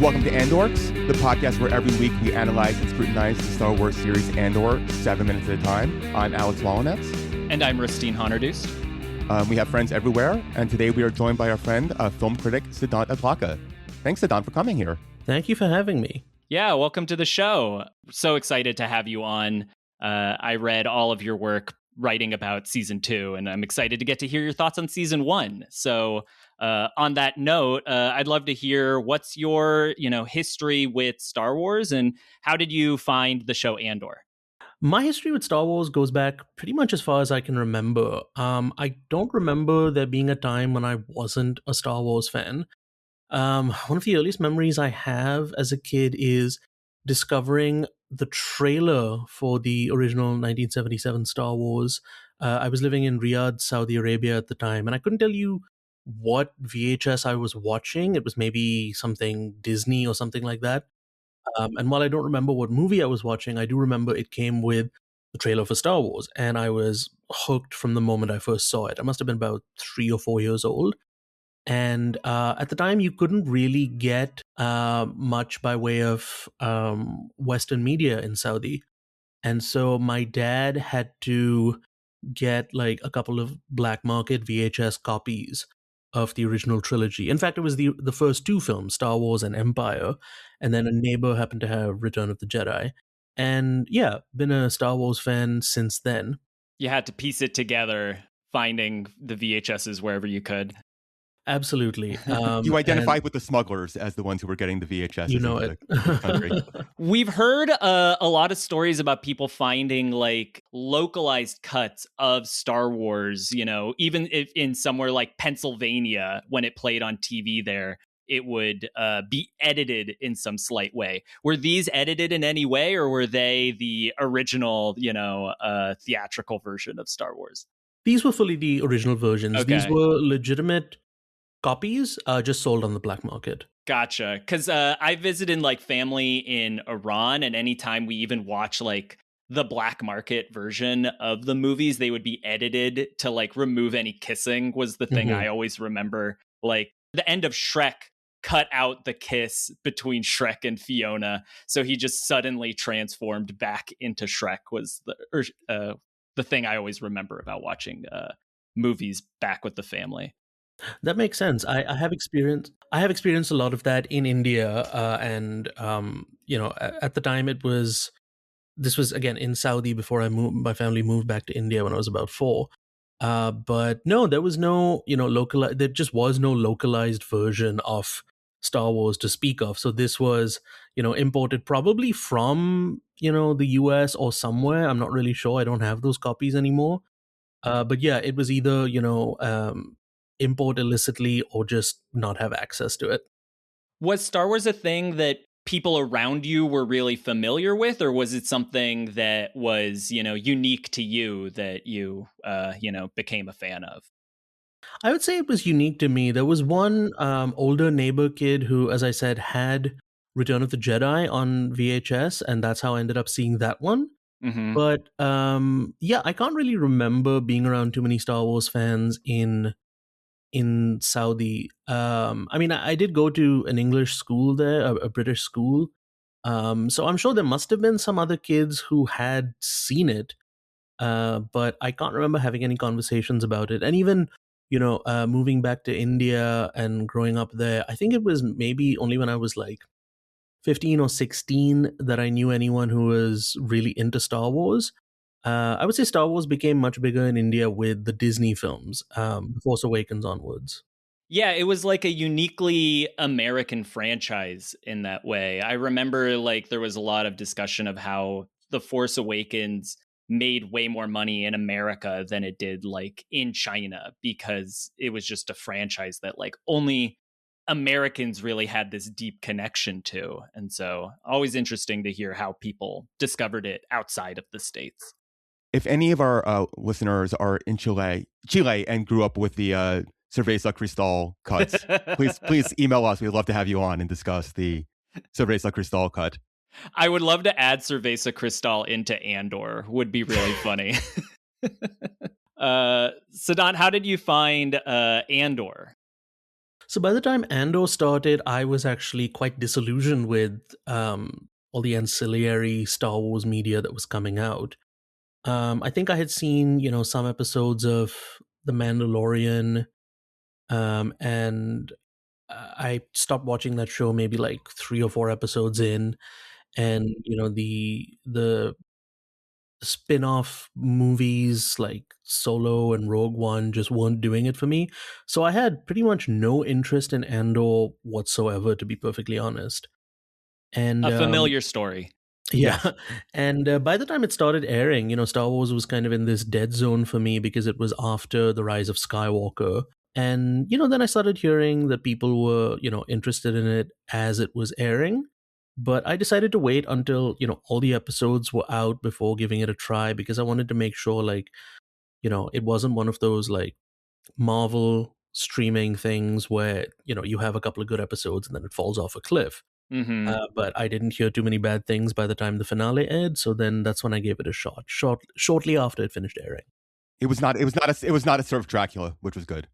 Welcome to Andorks, the podcast where every week we analyze and scrutinize the Star Wars series Andor 7 minutes at a time. I'm Alex Wallenetz. And I'm Rusteen Honardoost. We have friends everywhere, and today we are joined by our friend, film critic Siddhant Adlakha. Thanks, Siddhant, for coming here. Thank you for having me. Yeah, welcome to the show. So excited to have you on. I read all of your work writing about season 2, and I'm excited to get to hear your thoughts on season 1. So on that note, I'd love to hear what's your, history with Star Wars, and how did you find the show Andor? My history with Star Wars goes back pretty much as far as I can remember. I don't remember there being a time when I wasn't a Star Wars fan. One of the earliest memories I have as a kid is discovering the trailer for the original 1977 Star Wars. I was living in Riyadh, Saudi Arabia at the time, and I couldn't tell you what VHS I was watching. It was maybe something Disney or something like that. And while I don't remember what movie I was watching, I do remember it came with the trailer for Star Wars, and I was hooked from the moment I first saw it. I must have been about 3 or 4 years old. And at the time, you couldn't really get much by way of Western media in Saudi. And so my dad had to get like a couple of black market VHS copies of the original trilogy. In fact, it was the first 2 films, Star Wars and Empire. And then a neighbor happened to have Return of the Jedi. And yeah, been a Star Wars fan since then. You had to piece it together, finding the VHSs wherever you could. Absolutely. You identified with the smugglers as the ones who were getting the VHS. You know it. Country. We've heard a lot of stories about people finding like localized cuts of Star Wars, even if in somewhere like Pennsylvania, when it played on TV there, it would be edited in some slight way. Were these edited in any way, or were they the original, theatrical version of Star Wars? These were fully the original versions. Okay. These were legitimate copies, just sold on the black market. Gotcha. Because I visited like family in Iran, and anytime we even watch like the black market version of the movies, they would be edited to like remove any kissing was the thing I always remember. Like the end of Shrek cut out the kiss between Shrek and Fiona, so he just suddenly transformed back into Shrek was the thing I always remember about watching movies back with the family. That makes sense. I have experienced a lot of that in India, and at the time this was again in Saudi before my family moved back to India when I was about 4. But no, there was no there just was no localized version of Star Wars to speak of. So this was imported probably from the US or somewhere. I'm not really sure. I don't have those copies anymore. But yeah, it was either import illicitly or just not have access to it. Was Star Wars a thing that people around you were really familiar with, or was it something that was, unique to you that you, became a fan of? I would say it was unique to me. There was one older neighbor kid who, as I said, had Return of the Jedi on VHS, and that's how I ended up seeing that one. Mm-hmm. But I can't really remember being around too many Star Wars fans in Saudi. I did go to an English school there, a British school. So I'm sure there must have been some other kids who had seen it, but I can't remember having any conversations about it. And even, moving back to India and growing up there, I think it was maybe only when I was like 15 or 16 that I knew anyone who was really into Star Wars. I would say Star Wars became much bigger in India with the Disney films, Force Awakens onwards. Yeah, it was like a uniquely American franchise in that way. I remember like there was a lot of discussion of how The Force Awakens made way more money in America than it did like in China, because it was just a franchise that like only Americans really had this deep connection to. And so always interesting to hear how people discovered it outside of the States. If any of our listeners are in Chile and grew up with the Cerveza Cristal cuts, please email us. We'd love to have you on and discuss the Cerveza Cristal cut. I would love to add Cerveza Cristal into Andor. Would be really funny. Siddhant, how did you find Andor? So by the time Andor started, I was actually quite disillusioned with all the ancillary Star Wars media that was coming out. I think I had seen, some episodes of The Mandalorian, and I stopped watching that show maybe like 3 or 4 episodes in, and the spin-off movies like Solo and Rogue One just weren't doing it for me. So I had pretty much no interest in Andor whatsoever, to be perfectly honest. And A familiar story. yeah. And by the time it started airing, Star Wars was kind of in this dead zone for me because it was after the rise of Skywalker. And, then I started hearing that people were, interested in it as it was airing. But I decided to wait until, all the episodes were out before giving it a try because I wanted to make sure, like, it wasn't one of those, like, Marvel streaming things where, you have a couple of good episodes and then it falls off a cliff. Mm-hmm. But I didn't hear too many bad things by the time the finale aired, so then that's when I gave it a shot. Shortly after it finished airing. It was not a Surf Dracula, which was good.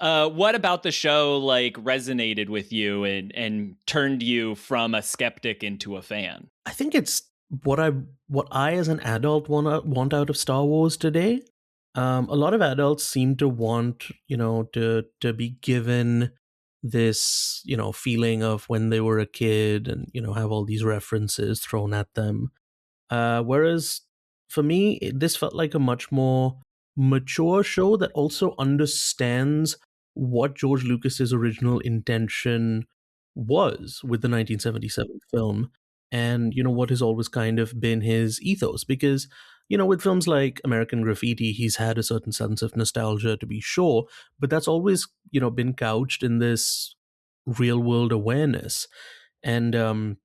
What about the show like resonated with you and turned you from a skeptic into a fan? I think it's what I as an adult want out of Star Wars today. A lot of adults seem to want, to be given this, feeling of when they were a kid and, have all these references thrown at them. Whereas for me, this felt like a much more mature show that also understands what George Lucas's original intention was with the 1977 film, and what has always kind of been his ethos. Because with films like American Graffiti, he's had a certain sense of nostalgia, to be sure, but that's always been couched in this real world awareness. And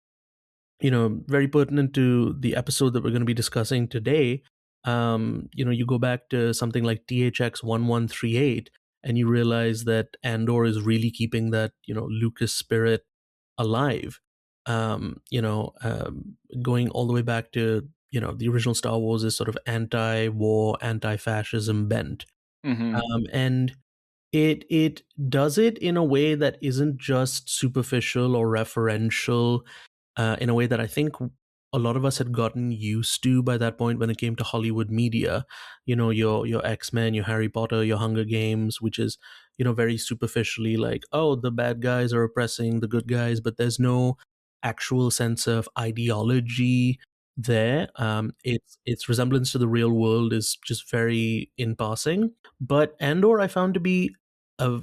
very pertinent to the episode that we're going to be discussing today. You go back to something like THX 1138 and you realize that Andor is really keeping that Lucas spirit alive. Going all the way back to the original Star Wars is sort of anti-war, anti-fascism bent. Mm-hmm. And it does it in a way that isn't just superficial or referential, in a way that I think a lot of us had gotten used to by that point when it came to Hollywood media. Your X-Men, your Harry Potter, your Hunger Games, which is very superficially like, oh, the bad guys are oppressing the good guys, but there's no actual sense of ideology there. Its resemblance to the real world is just very in passing. But Andor I found to be a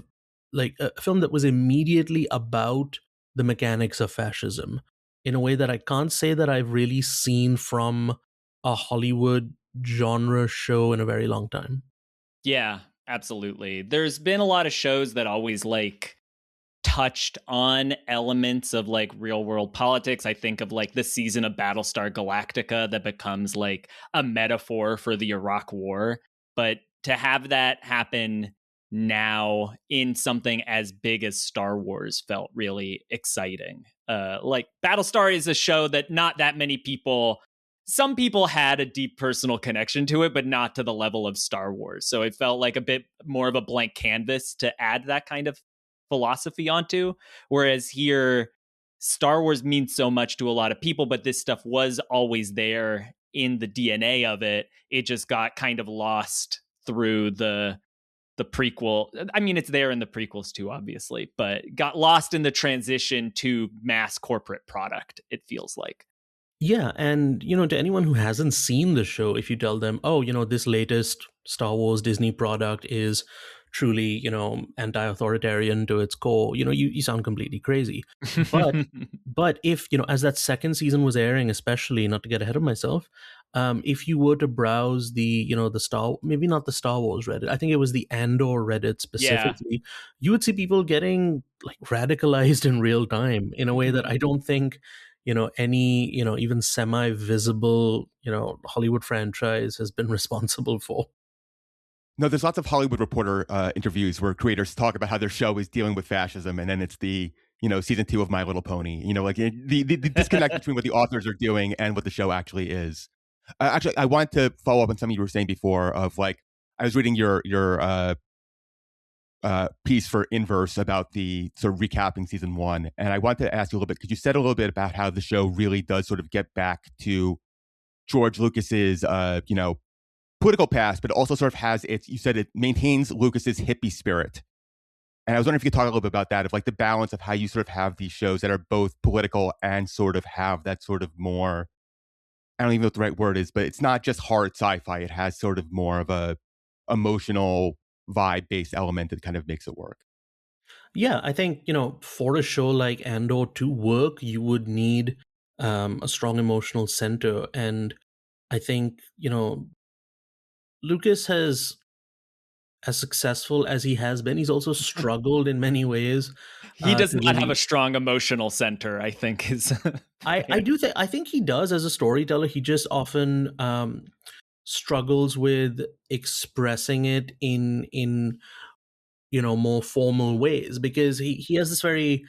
film that was immediately about the mechanics of fascism in a way that I can't say that I've really seen from a Hollywood genre show in a very long time. Yeah, absolutely. There's been a lot of shows that always like touched on elements of like real world politics. I think of like the season of Battlestar Galactica that becomes like a metaphor for the Iraq War. But to have that happen now in something as big as Star Wars felt really exciting. Like Battlestar is a show that not that many people, some people had a deep personal connection to it, but not to the level of Star Wars. So it felt like a bit more of a blank canvas to add that kind of philosophy onto. Whereas here, Star Wars means so much to a lot of people, but this stuff was always there in the DNA of it. It just got kind of lost through the prequel. I mean, it's there in the prequels too, obviously, but got lost in the transition to mass corporate product, it feels like. Yeah, and to anyone who hasn't seen the show, if you tell them, oh, this latest Star Wars Disney product is truly, anti-authoritarian to its core, you sound completely crazy. But if, as that second season was airing, especially, not to get ahead of myself, if you were to browse the, maybe not the Star Wars Reddit, I think it was the Andor Reddit specifically, you would see people getting like radicalized in real time in a way that I don't think, any, even semi-visible, Hollywood franchise has been responsible for. No, there's lots of Hollywood Reporter interviews where creators talk about how their show is dealing with fascism, and then it's the season 2 of My Little Pony. Like the disconnect between what the authors are doing and what the show actually is. Actually, I want to follow up on something you were saying before. Of like, I was reading your piece for Inverse about the sort of recapping season 1. And I wanted to ask you a little bit, because you said a little bit about how the show really does sort of get back to George Lucas's, political past, but also sort of has its, you said it maintains Lucas's hippie spirit. And I was wondering if you could talk a little bit about that, of like the balance of how you sort of have these shows that are both political and sort of have that sort of more, I don't even know what the right word is, but it's not just hard sci-fi. It has sort of more of a emotional vibe-based element that kind of makes it work. Yeah, I think, for a show like Andor to work, you would need a strong emotional center. And I think, Lucas has, as successful as he has been, he's also struggled in many ways. He does to not have really- a strong emotional center, I think is I think he does as a storyteller. He just often struggles with expressing it in more formal ways, because he has this very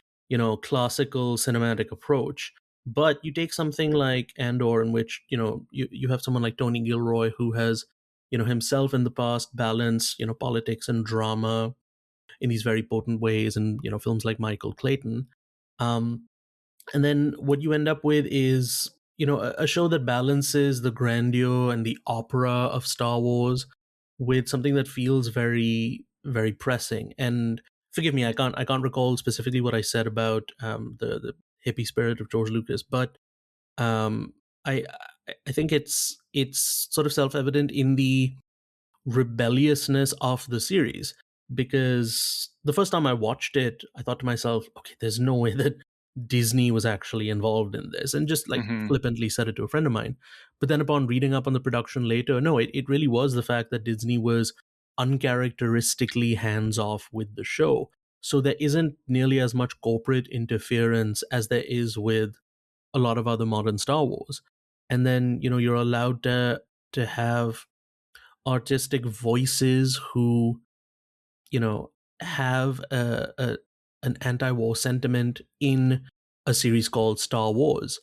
classical cinematic approach. But you take something like Andor, in which you have someone like Tony Gilroy, who has himself in the past balanced politics and drama in these very potent ways, and films like Michael Clayton. And then what you end up with is a show that balances the grandeur and the opera of Star Wars with something that feels very, very pressing. And forgive me, I can't recall specifically what I said about the hippie spirit of George Lucas, but um, I I think it's sort of self-evident in the rebelliousness of the series, because the first time I watched it, I thought to myself, okay, there's no way that Disney was actually involved in this, and just like flippantly said it to a friend of mine. But then upon reading up on the production later, no, it really was the fact that Disney was uncharacteristically hands off with the show. So there isn't nearly as much corporate interference as there is with a lot of other modern Star Wars. And then, you're allowed to have artistic voices who have an anti-war sentiment in a series called Star Wars.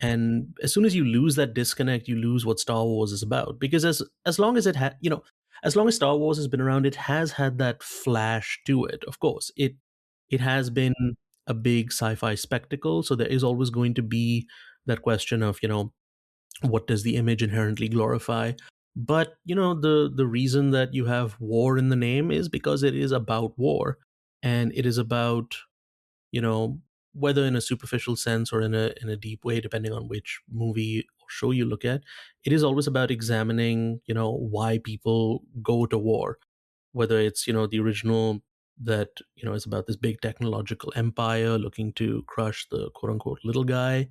And as soon as you lose that disconnect, you lose what Star Wars is about. Because as long as as long as Star Wars has been around, it has had that flash to it. Of course, it has been a big sci-fi spectacle, so there is always going to be that question of what does the image inherently glorify. But the reason that you have war in the name is because it is about war, and it is about whether in a superficial sense or in a deep way, depending on which movie or show you look at, it is always about examining why people go to war, whether it's the original that is about this big technological empire looking to crush the quote unquote little guy,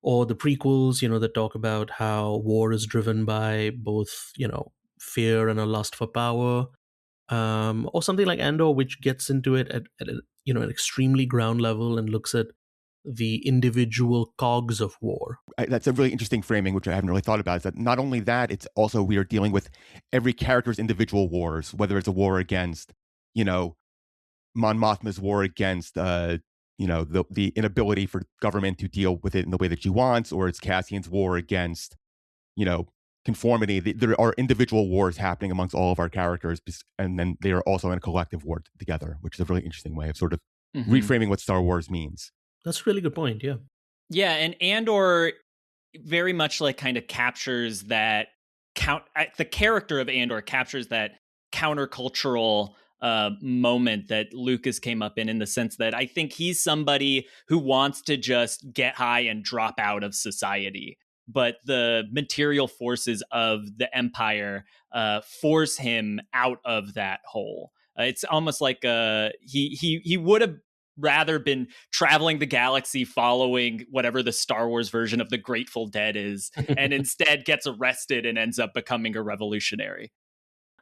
or the prequels, that talk about how war is driven by both, fear and a lust for power, or something like Andor, which gets into it at an extremely ground level and looks at the individual cogs of war. That's a really interesting framing, which I haven't really thought about, is that not only that, it's also we are dealing with every character's individual wars, whether it's a war against, Mon Mothma's war against, the inability for government to deal with it in the way that she wants, or it's Cassian's war against, conformity. There are individual wars happening amongst all of our characters, and then they are also in a collective war together, which is a really interesting way of sort of reframing what Star Wars means. That's a really good point, yeah. Yeah, and Andor very much like kind of captures that the character of Andor captures that countercultural moment that Lucas came up in the sense that I think he's somebody who wants to just get high and drop out of society. But the material forces of the Empire force him out of that hole. It's almost like he would have rather been traveling the galaxy following whatever the Star Wars version of the Grateful Dead is, and instead gets arrested and ends up becoming a revolutionary.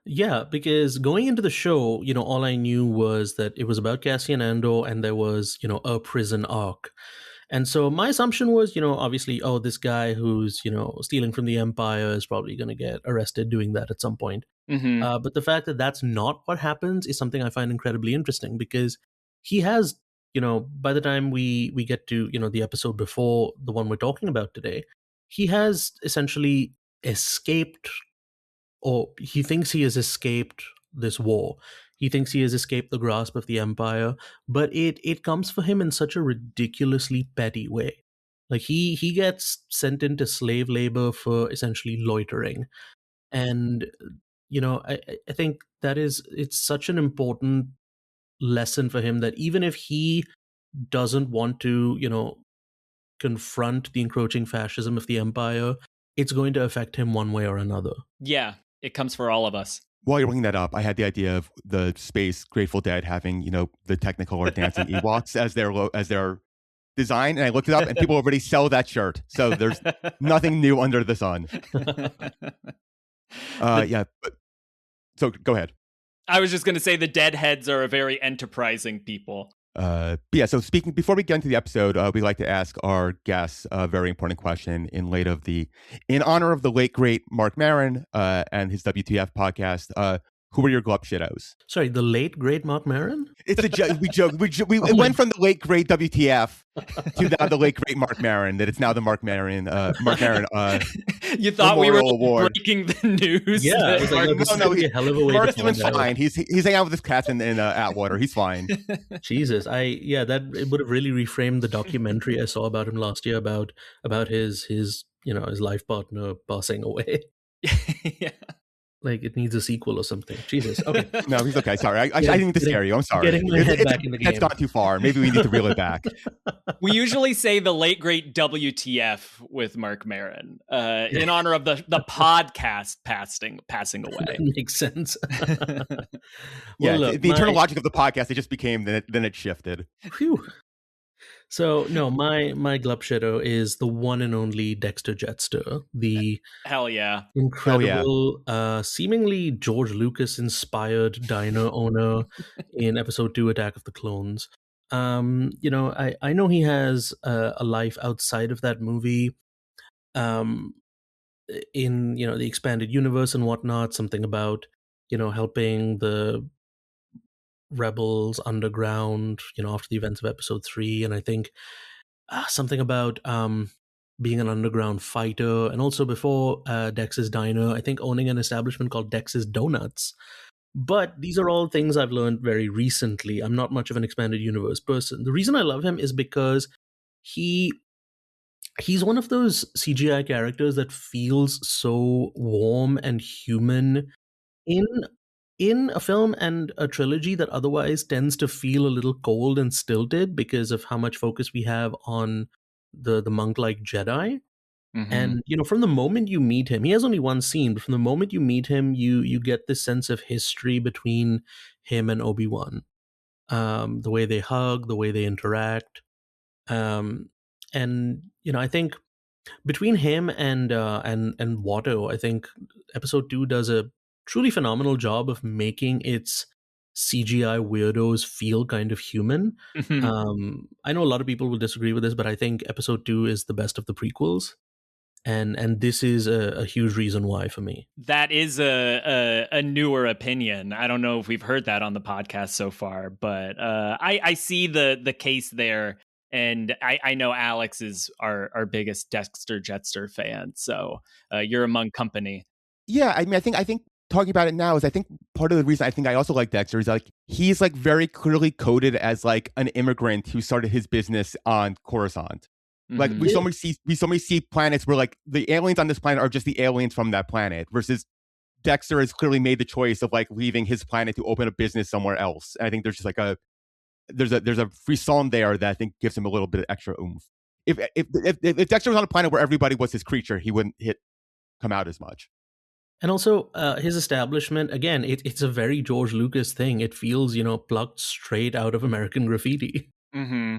Yeah, because going into the show, all I knew was that it was about Cassian Andor, and there was, a prison arc. And so my assumption was, obviously, oh, this guy who's, stealing from the Empire is probably going to get arrested doing that at some point. But the fact that that's not what happens is something I find incredibly interesting, because he has, by the time we get to, the episode before the one we're talking about today, he has essentially escaped, or he thinks he has escaped this war. He thinks he has escaped the grasp of the Empire, but it comes for him in such a ridiculously petty way. Like he gets sent into slave labor for essentially loitering, and I think it's such an important lesson for him that even if he doesn't want to confront the encroaching fascism of the Empire, it's going to affect him one way or another. Yeah, it comes for all of us. While you're bringing that up, I had the idea of the space Grateful Dead having, the Technicolor dancing Ewoks as their design, and I looked it up, and people already sell that shirt. So there's nothing new under the sun. So go ahead. I was just going to say the Deadheads are a very enterprising people. So before we get into the episode, we like to ask our guests a very important question in honor of the late great Marc Maron and his WTF podcast. Who are your glup shittos? Sorry, the late great Marc Maron? It's a joke. We joke. It went from the late great WTF to now the late great Marc Maron. That it's now the Marc Maron. You thought we were award. Breaking the news? Yeah, it's like, a hell of a way Mark's to doing find fine. out. He's hanging out with his cats in Atwater. He's fine. Jesus, it would have really reframed the documentary I saw about him last year about his life partner passing away. Yeah. Like it needs a sequel or something. Jesus. Okay. No, he's okay. Sorry. I didn't mean to scare you. I'm sorry. Getting my head back in the game. That's gone too far. Maybe we need to reel it back. We usually say the late great WTF with Marc Maron in honor of the podcast passing away. That makes sense. The internal logic of the podcast, it just became, then it shifted. Phew. So no, my glup shitto is the one and only Dexter Jettster, the hell yeah, incredible, seemingly George Lucas inspired diner owner in Episode 2, Attack of the Clones. I know he has a life outside of that movie, in the expanded universe and whatnot. Something about helping the rebels underground after the events of Episode 3, and I think something about being an underground fighter, and also before Dex's Diner, I think owning an establishment called Dex's Donuts. But these are all things I've learned very recently. I'm not much of an expanded universe person. The reason I love him is because he's one of those CGI characters that feels so warm and human in a film and a trilogy that otherwise tends to feel a little cold and stilted because of how much focus we have on the monk-like Jedi. Mm-hmm. And from the moment you meet him, he has only one scene, but from the moment you meet him, you get this sense of history between him and Obi-Wan. The way they hug, the way they interact, and I think between him and Watto, I think Episode 2 does a truly phenomenal job of making its CGI weirdos feel kind of human. Mm-hmm. I know a lot of people will disagree with this, but I think Episode 2 is the best of the prequels. And this is a huge reason why for me. That is a newer opinion. I don't know if we've heard that on the podcast so far, but I see the case there. And I know Alex is our biggest Dexter Jettster fan. So you're among company. Yeah, I mean, I think talking about it now is I think part of the reason I think I also like Dexter is like he's like very clearly coded as like an immigrant who started his business on Coruscant. Mm-hmm. Like we so many see planets where like the aliens on this planet are just the aliens from that planet, versus Dexter has clearly made the choice of like leaving his planet to open a business somewhere else. And I think there's just like there's a frisson there that I think gives him a little bit of extra oomph. If Dexter was on a planet where everybody was his creature, he wouldn't come out as much. And also, his establishment, again, it's a very George Lucas thing. It feels, plucked straight out of American Graffiti. Mm-hmm.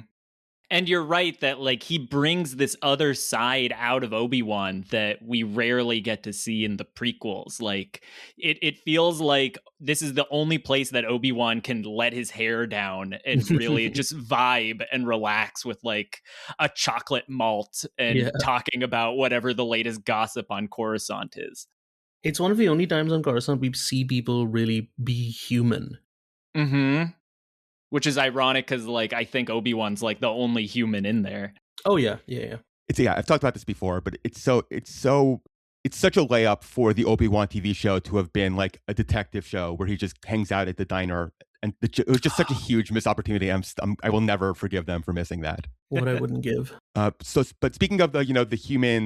And you're right that, like, he brings this other side out of Obi-Wan that we rarely get to see in the prequels. Like, it feels like this is the only place that Obi-Wan can let his hair down and really just vibe and relax with, like, a chocolate malt and talking about whatever the latest gossip on Coruscant is. It's one of the only times on Coruscant we see people really be human. Mm-hmm. Which is ironic because, like, I think Obi-Wan's like the only human in there. Oh yeah. I've talked about this before, but it's it's such a layup for the Obi-Wan TV show to have been like a detective show where he just hangs out at the diner. And it was just such a huge missed opportunity. I will never forgive them for missing that. What I wouldn't give. But speaking of the human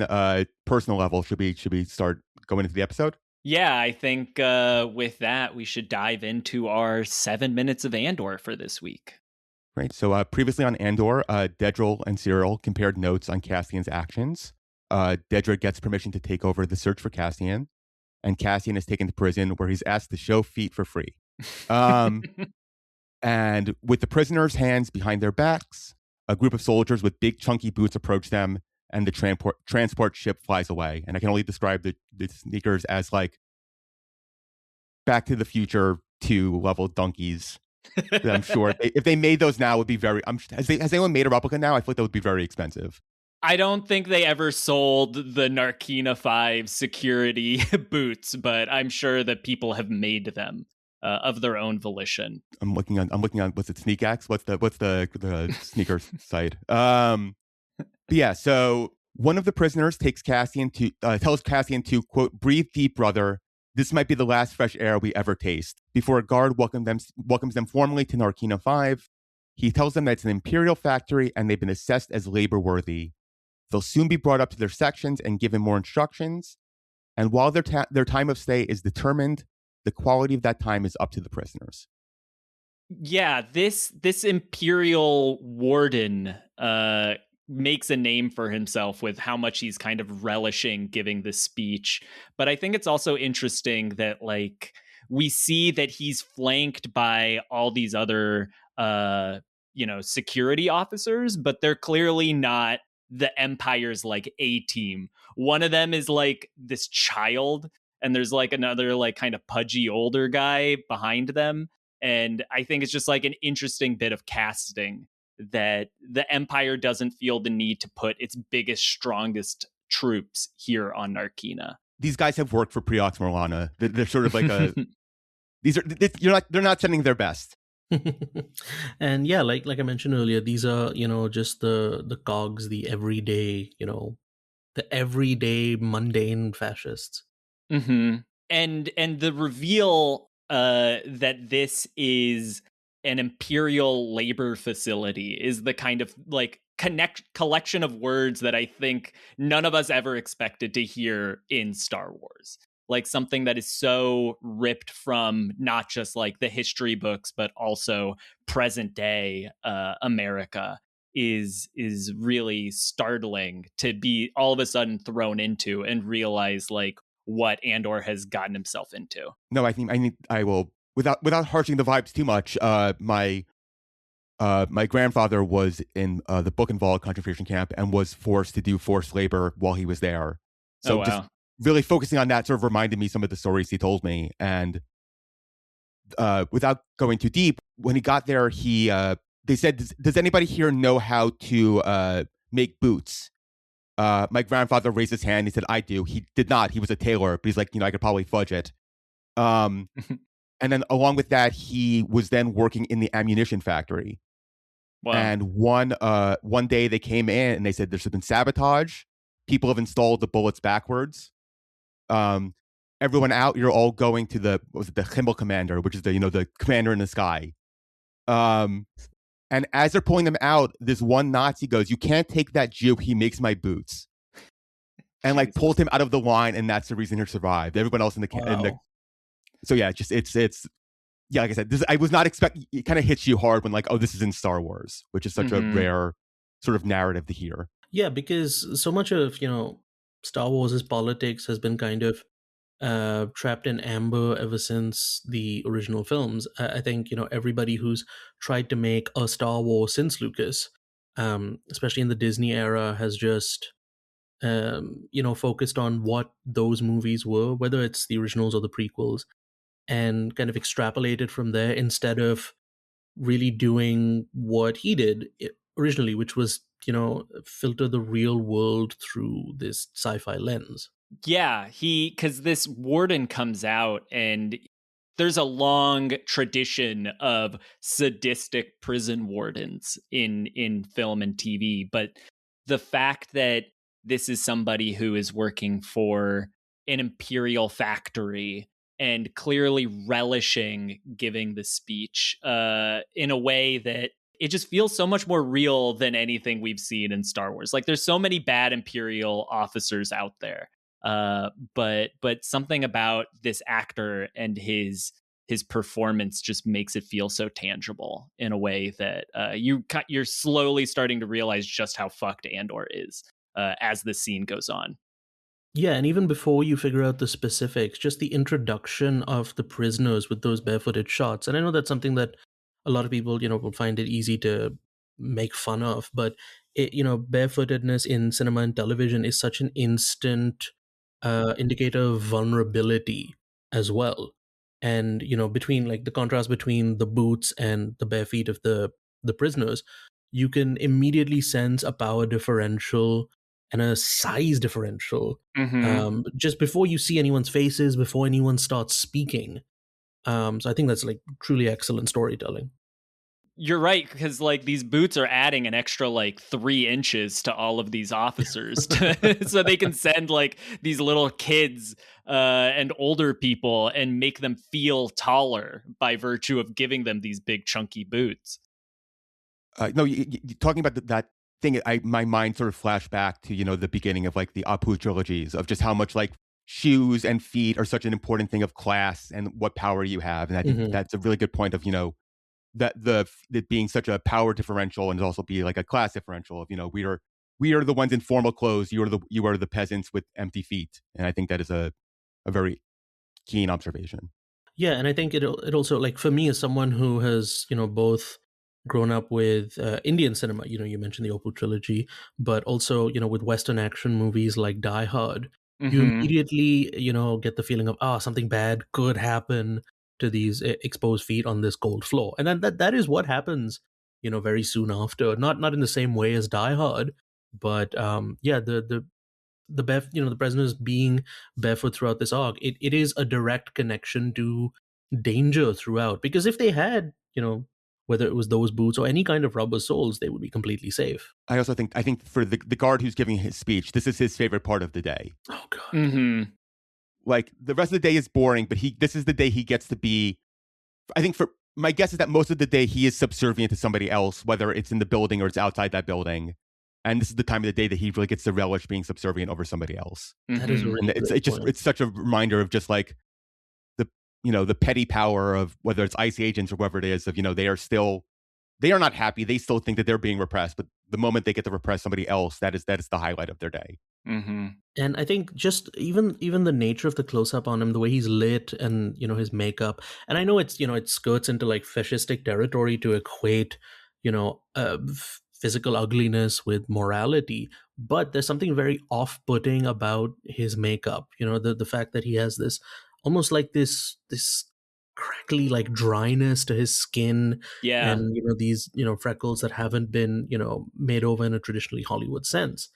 personal level, should we start going into the episode? Yeah, I think with that, we should dive into our 7 minutes of Andor for this week. Right. So previously on Andor, Dedrill and Cyril compared notes on Cassian's actions. Dedra gets permission to take over the search for Cassian, and Cassian is taken to prison where he's asked to show feet for free. And with the prisoners' hands behind their backs, a group of soldiers with big chunky boots approach them, and the transport ship flies away. And I can only describe the sneakers as like Back to the Future 2 level donkeys. I'm sure if they made those now, it would be very. Has anyone made a replica now? I feel like that would be very expensive. I don't think they ever sold the Narkina 5 security boots, but I'm sure that people have made them of their own volition. I'm looking on. What's it? SneakX? What's the sneaker site? But yeah. So one of the prisoners tells Cassian to quote, "Breathe deep, brother. This might be the last fresh air we ever taste." Before a guard welcomes them formally to Narkina 5, he tells them that it's an imperial factory and they've been assessed as labor worthy. They'll soon be brought up to their sections and given more instructions. And while their time of stay is determined, the quality of that time is up to the prisoners. Yeah, this imperial warden makes a name for himself with how much he's kind of relishing giving this speech. But I think it's also interesting that like we see that he's flanked by all these other security officers, but they're clearly not the Empire's like A team. One of them is like this child, and there's like another like kind of pudgy older guy behind them. And I think it's just like an interesting bit of casting that the Empire doesn't feel the need to put its biggest, strongest troops here on Narkina. These guys have worked for Preox Morlana. They're sort of like they're not sending their best. And yeah, like I mentioned earlier, these are just the cogs, the everyday mundane fascists. Mm-hmm. And the reveal that this is an imperial labor facility is the kind of like collection of words that I think none of us ever expected to hear in Star Wars. Like something that is so ripped from not just like the history books, but also present day America is really startling to be all of a sudden thrown into and realize like what Andor has gotten himself into. No, I think I will without harshing the vibes too much. My grandfather was in the Buchenwald concentration camp and was forced to do forced labor while he was there. So wow. Just really focusing on that sort of reminded me some of the stories he told me. And without going too deep, when he got there, they said, "Does anybody here know how to make boots?" My grandfather raised his hand. He said, "I do." He did not. He was a tailor, but he's like, I could probably fudge it. And then along with that, he was then working in the ammunition factory. Wow. And one day they came in and they said, "There's been sabotage. People have installed the bullets backwards. Everyone out. You're all going to the Himmel commander, which is the commander in the sky." And as they're pulling them out, this one Nazi goes, "You can't take that Jew. He makes my boots." And like pulled him out of the line, and that's the reason he survived. Everyone else in the so yeah, it's yeah, like I said, I was not expecting. It kind of hits you hard when like, oh, this is in Star Wars, which is such a rare sort of narrative to hear. Yeah, because so much of Star Wars' politics has been kind of trapped in amber ever since the original films. I think everybody who's tried to make a Star Wars since Lucas, especially in the Disney era, has just focused on what those movies were, whether it's the originals or the prequels, and kind of extrapolated from there instead of really doing what he did originally, which was filter the real world through this sci-fi lens. Yeah, because this warden comes out and there's a long tradition of sadistic prison wardens in film and TV. But the fact that this is somebody who is working for an imperial factory and clearly relishing giving the speech in a way that it just feels so much more real than anything we've seen in Star Wars. Like, there's so many bad imperial officers out there, but something about this actor and his performance just makes it feel so tangible in a way that you're slowly starting to realize just how fucked Andor is as the scene goes on. Yeah, and even before you figure out the specifics, just the introduction of the prisoners with those barefooted shots. And I know that's something that a lot of people, will find it easy to make fun of, but barefootedness in cinema and television is such an instant indicator of vulnerability as well. And between like the contrast between the boots and the bare feet of the prisoners, you can immediately sense a power differential and a size differential just before you see anyone's faces, before anyone starts speaking. So I think that's like truly excellent storytelling. You're right, because like these boots are adding an extra like 3 inches to all of these officers so they can send like these little kids and older people and make them feel taller by virtue of giving them these big chunky boots. No, talking about that thing, my mind sort of flashed back to, the beginning of like the Apu trilogies of just how much like shoes and feet are such an important thing of class and what power you have. And I think that's a really good point of, that it being such a power differential and also be like a class differential of, we are the ones in formal clothes. You are the peasants with empty feet. And I think that is a very keen observation. Yeah, and I think it also, like, for me as someone who has both grown up with Indian cinema, you mentioned the Oppo trilogy, but also with Western action movies like Die Hard, you immediately get the feeling of something bad could happen to these exposed feet on this cold floor, and then that is what happens very soon after. Not in the same way as Die Hard, but the prisoners being barefoot throughout this arc, it is a direct connection to danger throughout, because if they had whether it was those boots or any kind of rubber soles, they would be completely safe. I think for the guard who's giving his speech, this is his favorite part of the day. Oh god. Like the rest of the day is boring, but this is the day he gets to be. I think for my guess is that most of the day he is subservient to somebody else, whether it's in the building or it's outside that building. And this is the time of the day that he really gets to relish being subservient over somebody else. That is a really it's such a reminder of just like the petty power of whether it's ICE agents or whoever it is of they are not happy. They still think that they're being repressed, but the moment they get to repress somebody else, that is the highlight of their day. And I think just even the nature of the close-up on him, the way he's lit, and his makeup, and I know it's it skirts into like fascistic territory to equate physical ugliness with morality, but there's something very off-putting about his makeup. The fact that he has this almost like this crackly like dryness to his skin, and these freckles that haven't been made over in a traditionally Hollywood sense.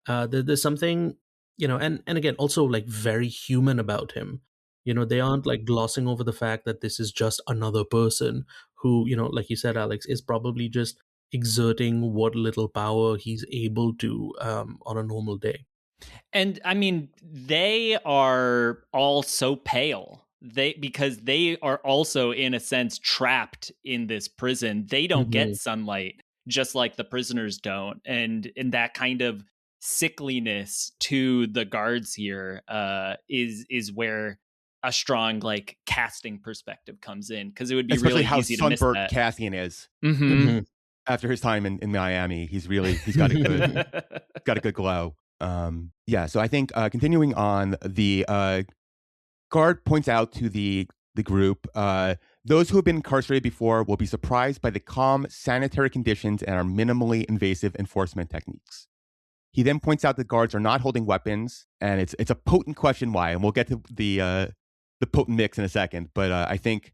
There's something and again also like very human about him. They aren't like glossing over the fact that this is just another person who like you said, Alex, is probably just exerting what little power he's able to on a normal day. And I mean, they are all so pale. Because they are also in a sense trapped in this prison. They don't get sunlight, just like the prisoners don't. And in that kind of sickliness to the guards here is where a strong like casting perspective comes in, because it would be especially really easy to miss that. Especially how sunburnt Cassian is. After his time in Miami, he's got a good glow. So I think continuing on, the guard points out to the group, those who have been incarcerated before will be surprised by the calm sanitary conditions and our minimally invasive enforcement techniques. He then points out the guards are not holding weapons, and it's a potent question why, and we'll get to the potent mix in a second. But I think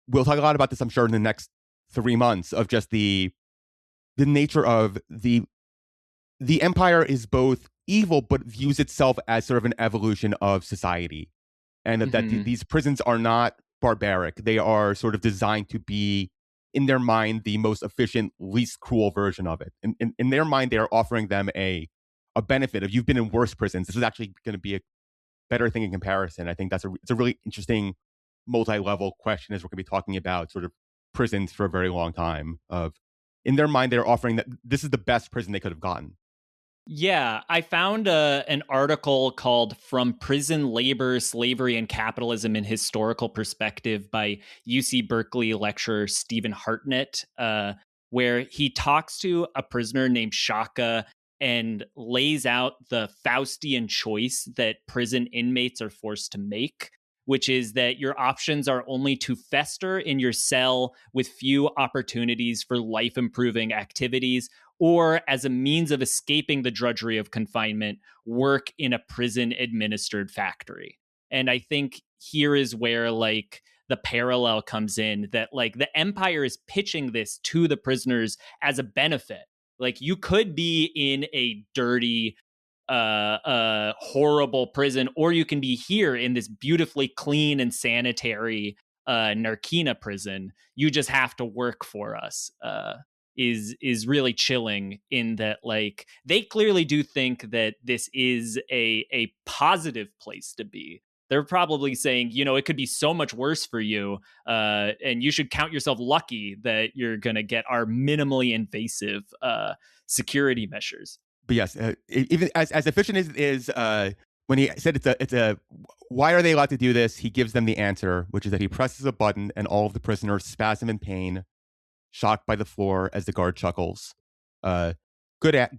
we'll talk a lot about this, I'm sure, in the next 3 months, of just the nature of the empire is both evil but views itself as sort of an evolution of society, and that these prisons are not barbaric. They are sort of designed to be, in their mind, the most efficient, least cruel version of it. In their mind, they are offering them a benefit of, you've been in worse prisons. This is actually going to be better thing in comparison. I think it's a really interesting multi-level question, as we're going to be talking about sort of prisons for a very long time. Of in their mind, they're offering that this is the best prison they could have gotten. Yeah, I found an article called From Prison Labor, Slavery, and Capitalism in Historical Perspective by UC Berkeley lecturer Stephen Hartnett, where he talks to a prisoner named Shaka and lays out the Faustian choice that prison inmates are forced to make, which is that your options are only to fester in your cell with few opportunities for life-improving activities, or as a means of escaping the drudgery of confinement, work in a prison-administered factory. And I think here is where, like, the parallel comes in, that, like, the empire is pitching this to the prisoners as a benefit. Like, you could be in a dirty, horrible prison, or you can be here in this beautifully clean and sanitary Narkina prison. You just have to work for us. Is really chilling in that, like, they clearly do think that this is a positive place to be. They're probably saying, you know, it could be so much worse for you, and you should count yourself lucky that you're going to get our minimally invasive security measures. But yes, even as efficient as it is, when he said it's a why are they allowed to do this? He gives them the answer, which is that he presses a button and all of the prisoners spasm in pain, shocked by the floor as the guard chuckles. Good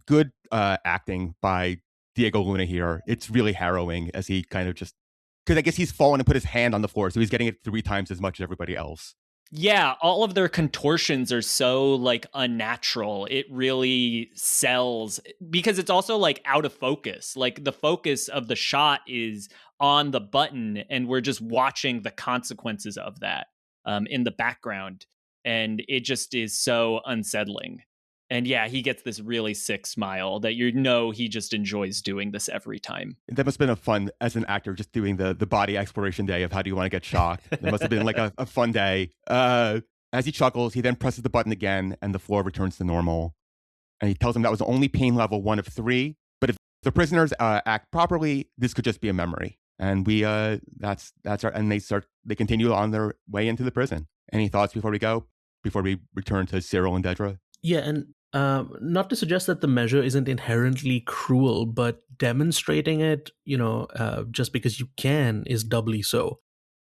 acting by Diego Luna here. It's really harrowing as he kind of just, because I guess he's fallen and put his hand on the floor, so he's getting it 3 times as much as everybody else. Yeah, all of their contortions are so, like, unnatural. It really sells because it's also, like, out of focus. Like, the focus of the shot is on the button, and we're just watching the consequences of that in the background. And it just is so unsettling. And yeah, he gets this really sick smile that he just enjoys doing this every time. That must have been a fun, as an actor, just doing the body exploration day of how do you want to get shocked. That must have been like a fun day. As he chuckles, he then presses the button again and the floor returns to normal. And he tells him that was only pain level 1 of 3. But if the prisoners act properly, this could just be a memory. And they continue on their way into the prison. Any thoughts before we return to Cyril and Dedra? Yeah, and not to suggest that the measure isn't inherently cruel, but demonstrating it, just because you can, is doubly so.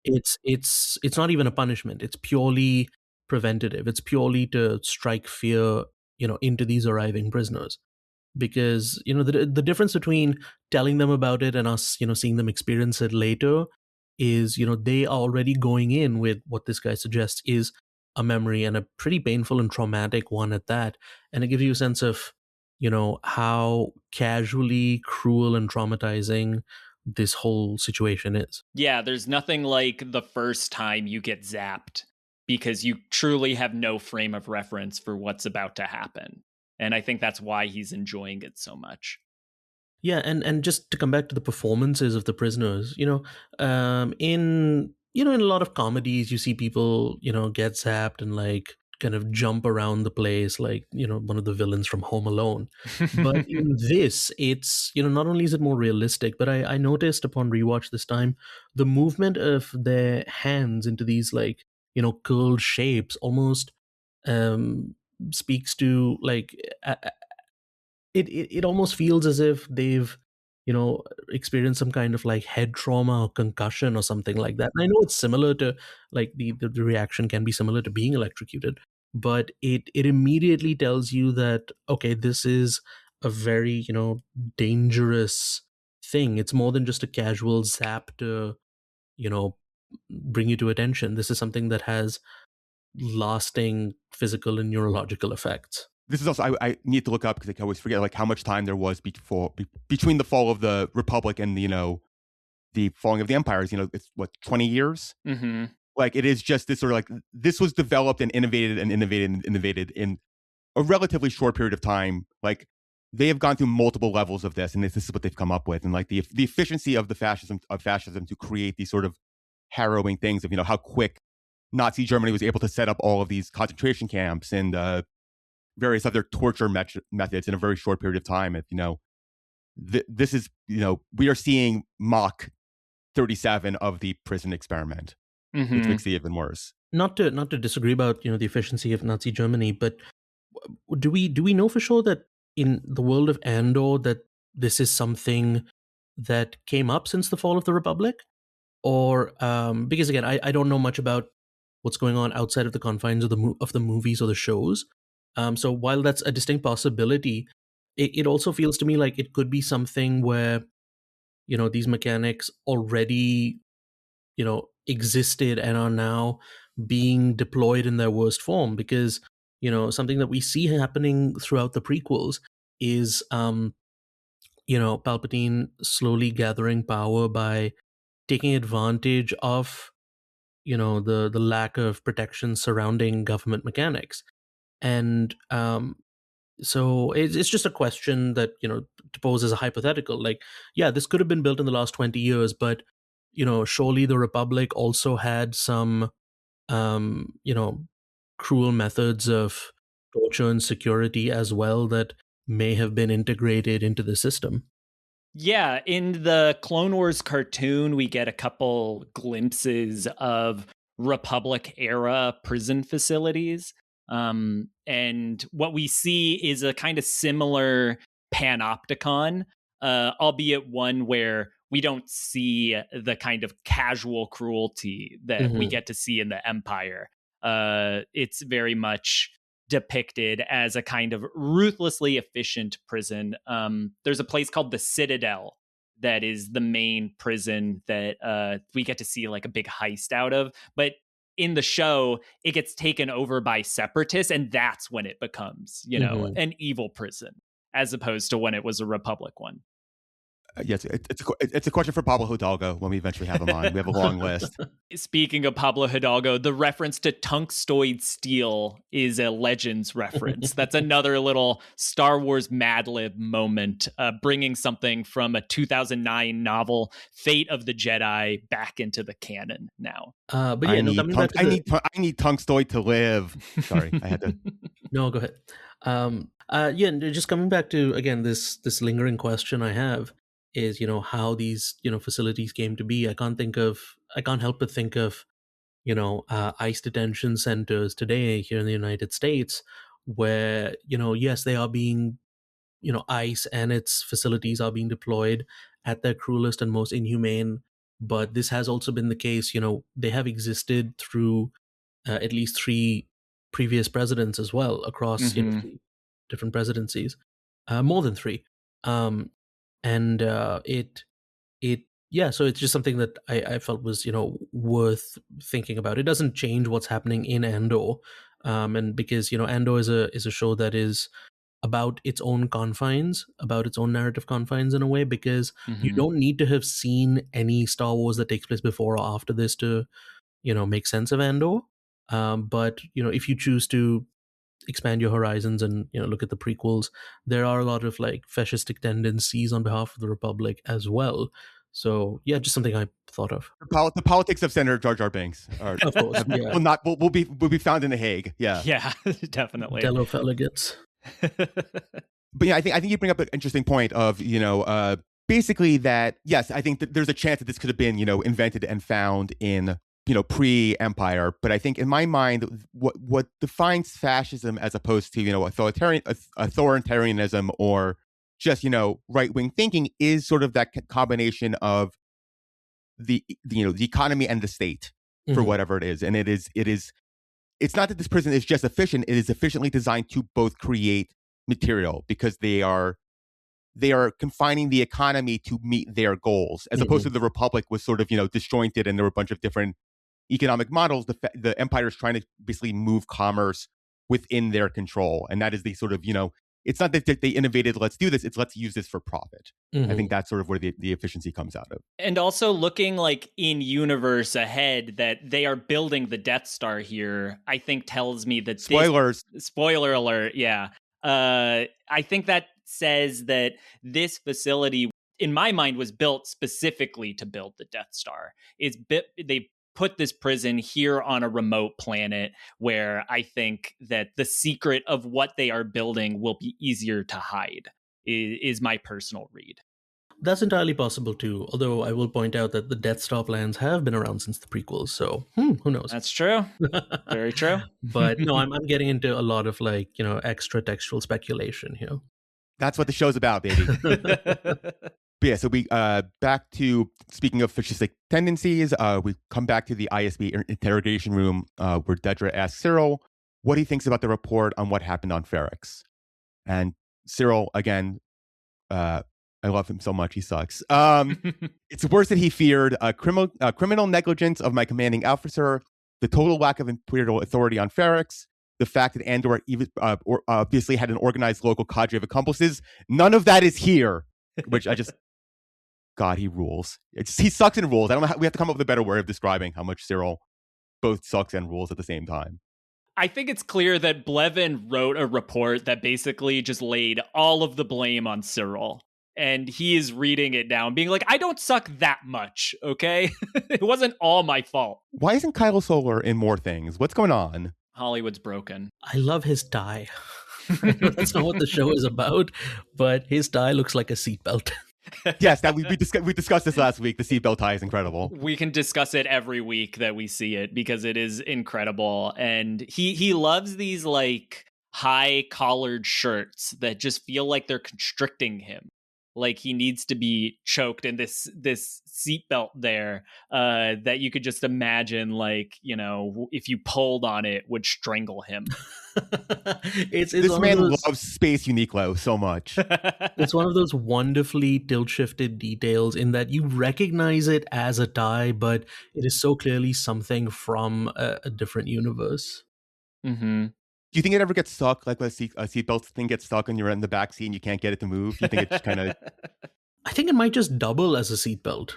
It's not even a punishment. It's purely preventative. It's purely to strike fear, into these arriving prisoners. Because the difference between telling them about it and us, seeing them experience it later, is they are already going in with what this guy suggests is a memory, and a pretty painful and traumatic one at that. And it gives you a sense of, how casually cruel and traumatizing this whole situation is. Yeah, there's nothing like the first time you get zapped, because you truly have no frame of reference for what's about to happen. And I think that's why he's enjoying it so much. Yeah, and just to come back to the performances of the prisoners, in a lot of comedies, you see people, get zapped and, like, kind of jump around the place, like, one of the villains from Home Alone. But in this, it's, not only is it more realistic, but I noticed upon rewatch this time, the movement of their hands into these, like, curled shapes almost speaks to, like, it almost feels as if they've experienced some kind of, like, head trauma or concussion or something like that. And I know it's similar to, like, the reaction can be similar to being electrocuted, but it immediately tells you that, okay, this is a very dangerous thing. It's more than just a casual zap to bring you to attention. This is something that has lasting physical and neurological effects. This is also, I need to look up because I always forget, like, how much time there was between the fall of the Republic and the falling of the empires. It's what, 20 years. Mm-hmm. Like, it is just this sort of, like, this was developed and innovated in a relatively short period of time. Like, they have gone through multiple levels of this, and this is what they've come up with. And, like, the efficiency of the fascism to create these sort of harrowing things of how quick Nazi Germany was able to set up all of these concentration camps and various other torture methods in a very short period of time. If this is, we are seeing mock 37 of the prison experiment, which makes it even worse. Not to disagree about the efficiency of Nazi Germany, but do we know for sure that in the world of Andor that this is something that came up since the fall of the Republic? Or because again, I don't know much about what's going on outside of the confines of the movies or the shows. So while that's a distinct possibility, it also feels to me like it could be something where these mechanics already existed and are now being deployed in their worst form. Because something that we see happening throughout the prequels is Palpatine slowly gathering power by taking advantage of the lack of protection surrounding government mechanics. And so it's just a question that to pose as a hypothetical, like, yeah, this could have been built in the last 20 years, but surely the Republic also had some cruel methods of torture and security as well that may have been integrated into the system. Yeah, in the Clone Wars cartoon, we get a couple glimpses of Republic era prison facilities. And what we see is a kind of similar panopticon, albeit one where we don't see the kind of casual cruelty that we get to see in the Empire. It's very much depicted as a kind of ruthlessly efficient prison. There's a place called the Citadel that is the main prison that we get to see like a big heist out of. But in the show, it gets taken over by separatists, and that's when it becomes, an evil prison, as opposed to when it was a Republic one. Yes, it's a question for Pablo Hidalgo when we eventually have him on. We have a long list. Speaking of Pablo Hidalgo, the reference to tungstoid steel is a Legends reference. That's another little Star Wars Mad Lib moment, bringing something from a 2009 novel, Fate of the Jedi, back into the canon now. But yeah, I need tungstoid to live. Sorry, I had to. No, go ahead. Just coming back to again this lingering question I have is how these facilities came to be. I can't help but think of ICE detention centers today here in the United States, where yes, they are being ICE and its facilities are being deployed at their cruelest and most inhumane. But this has also been the case. They have existed through at least 3 previous presidents as well across 3 different presidencies, more than 3. So it's just something that I felt was worth thinking about. It doesn't change what's happening in Andor, and because Andor is a show that is about its own confines, about its own narrative confines in a way, because you don't need to have seen any Star Wars that takes place before or after this to make sense of Andor. But if you choose to expand your horizons and look at the prequels, there are a lot of like fascistic tendencies on behalf of the Republic as well. So yeah, just something I thought of. The politics of Senator Jar Jar Binks are, of course, will be found in The Hague. Yeah, definitely. Delofelegates. But yeah, I think you bring up an interesting point of basically that yes, I think that there's a chance that this could have been invented and found in pre-empire. But I think in my mind, what defines fascism as opposed to authoritarianism or just right-wing thinking is sort of that combination of the economy and the state for whatever it is. And it's not that this prison is just efficient; it is efficiently designed to both create material because they are confining the economy to meet their goals, as opposed to the Republic was sort of disjointed and there were a bunch of different economic models. The empire is trying to basically move commerce within their control, and that is the sort of it's not that they innovated, let's do this, it's let's use this for profit. I think that's sort of where the efficiency comes out of. And also looking like in universe ahead that they are building the Death Star here, I think tells me that spoiler alert, yeah. I think that says that this facility, in my mind, was built specifically to build the Death Star. They put this prison here on a remote planet where I think that the secret of what they are building will be easier to hide, is my personal read. That's entirely possible too. Although I will point out that the Death Star plans have been around since the prequels, so who knows? That's true. Very true. But no, I'm getting into a lot of extra textual speculation here. That's what the show's about, baby. But yeah, so we back to speaking of fascistic tendencies. We come back to the ISB interrogation room where Dedra asks Cyril what he thinks about the report on what happened on Ferrix, and Cyril again. I love him so much. He sucks. It's worse than he feared. Criminal negligence of my commanding officer, the total lack of imperial authority on Ferrix, the fact that Andor obviously had an organized local cadre of accomplices. None of that is here, which I just... God, he rules. He sucks and rules. I don't know we have to come up with a better word of describing how much Cyril both sucks and rules at the same time. I think it's clear that Blevin wrote a report that basically just laid all of the blame on Cyril. And he is reading it now and being like, I don't suck that much, okay? It wasn't all my fault. Why isn't Kyle Solar in more things? What's going on? Hollywood's broken. I love his tie. I know that's not what the show is about, but his tie looks like a seatbelt. Yes, that we discussed this last week. The seatbelt tie is incredible. We can discuss it every week that we see it because it is incredible. And he loves these like high collared shirts that just feel like they're constricting him. Like he needs to be choked in this seatbelt there that you could just imagine, like, you know, if you pulled on it, would strangle him. This man loves Space Uniqlo so much. It's one of those wonderfully tilt-shifted details in that you recognize it as a tie, but it is so clearly something from a different universe. Mm-hmm. Do you think it ever gets stuck, like when a seatbelt thing gets stuck and you're in the back seat and you can't get it to move? You think it just kind of... I think it might just double as a seatbelt.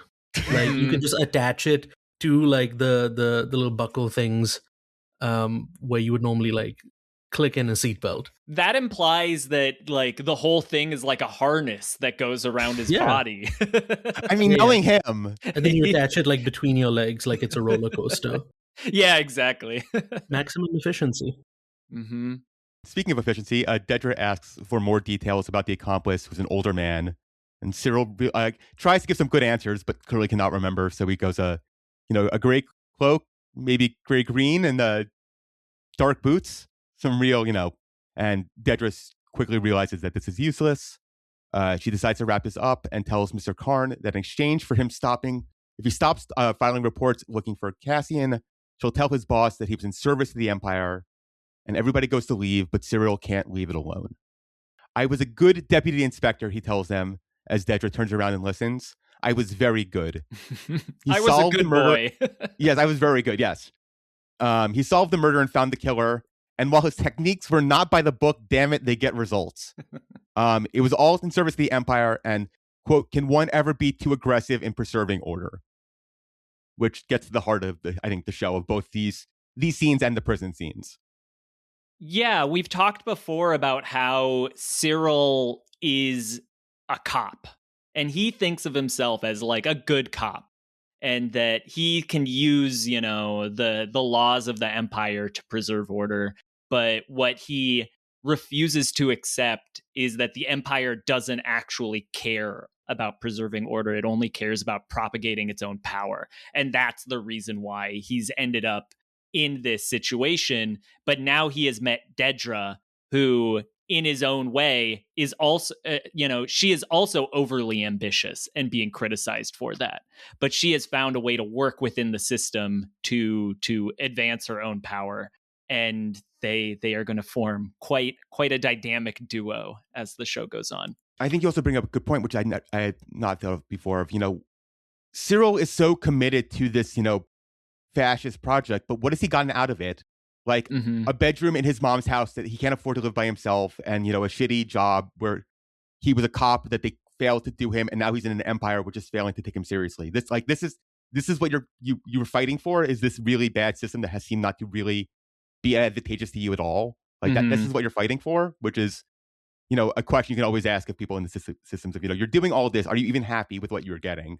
Like you could just attach it to like the little buckle things where you would normally like click in a seatbelt. That implies that like the whole thing is like a harness that goes around his body. I mean, knowing him. And then you attach it like between your legs like it's a roller coaster. Yeah, exactly. Maximum efficiency. Mm-hmm. Speaking of efficiency, Dedra asks for more details about the accomplice, who's an older man, and Cyril tries to give some good answers, but clearly cannot remember. So he goes, a gray cloak, maybe gray green, and dark boots, some real, And Dedra quickly realizes that this is useless. She decides to wrap this up and tells Mr. Karn that in exchange for him if he stops filing reports looking for Cassian, she'll tell his boss that he was in service to the Empire. And everybody goes to leave, but Cyril can't leave it alone. I was a good deputy inspector, he tells them, as Dedra turns around and listens. I was very good. I was a good boy. Yes, I was very good, yes. He solved the murder and found the killer. And while his techniques were not by the book, damn it, they get results. It was all in service to the Empire, and, quote, can one ever be too aggressive in preserving order? Which gets to the heart of, the show of both these scenes and the prison scenes. Yeah, we've talked before about how Cyril is a cop and he thinks of himself as like a good cop and that he can use, the laws of the Empire to preserve order. But what he refuses to accept is that the Empire doesn't actually care about preserving order. It only cares about propagating its own power. And that's the reason why he's ended up in this situation. But now he has met Dedra, who in his own way is also, she is also overly ambitious and being criticized for that. But she has found a way to work within the system to advance her own power. And they are going to form quite a dynamic duo as the show goes on. I think you also bring up a good point, which I had not thought of before, of, Cyril is so committed to this, fascist project, but what has he gotten out of it? Like a bedroom in his mom's house that he can't afford to live by himself, and a shitty job where he was a cop that they failed to do him, and now he's in an empire which is failing to take him seriously. This is what you were fighting for? Is this really bad system that has seemed not to really be advantageous to you at all? Like that, this is what you're fighting for, which is a question you can always ask of people in the systems of, you're doing all this, are you even happy with what you're getting?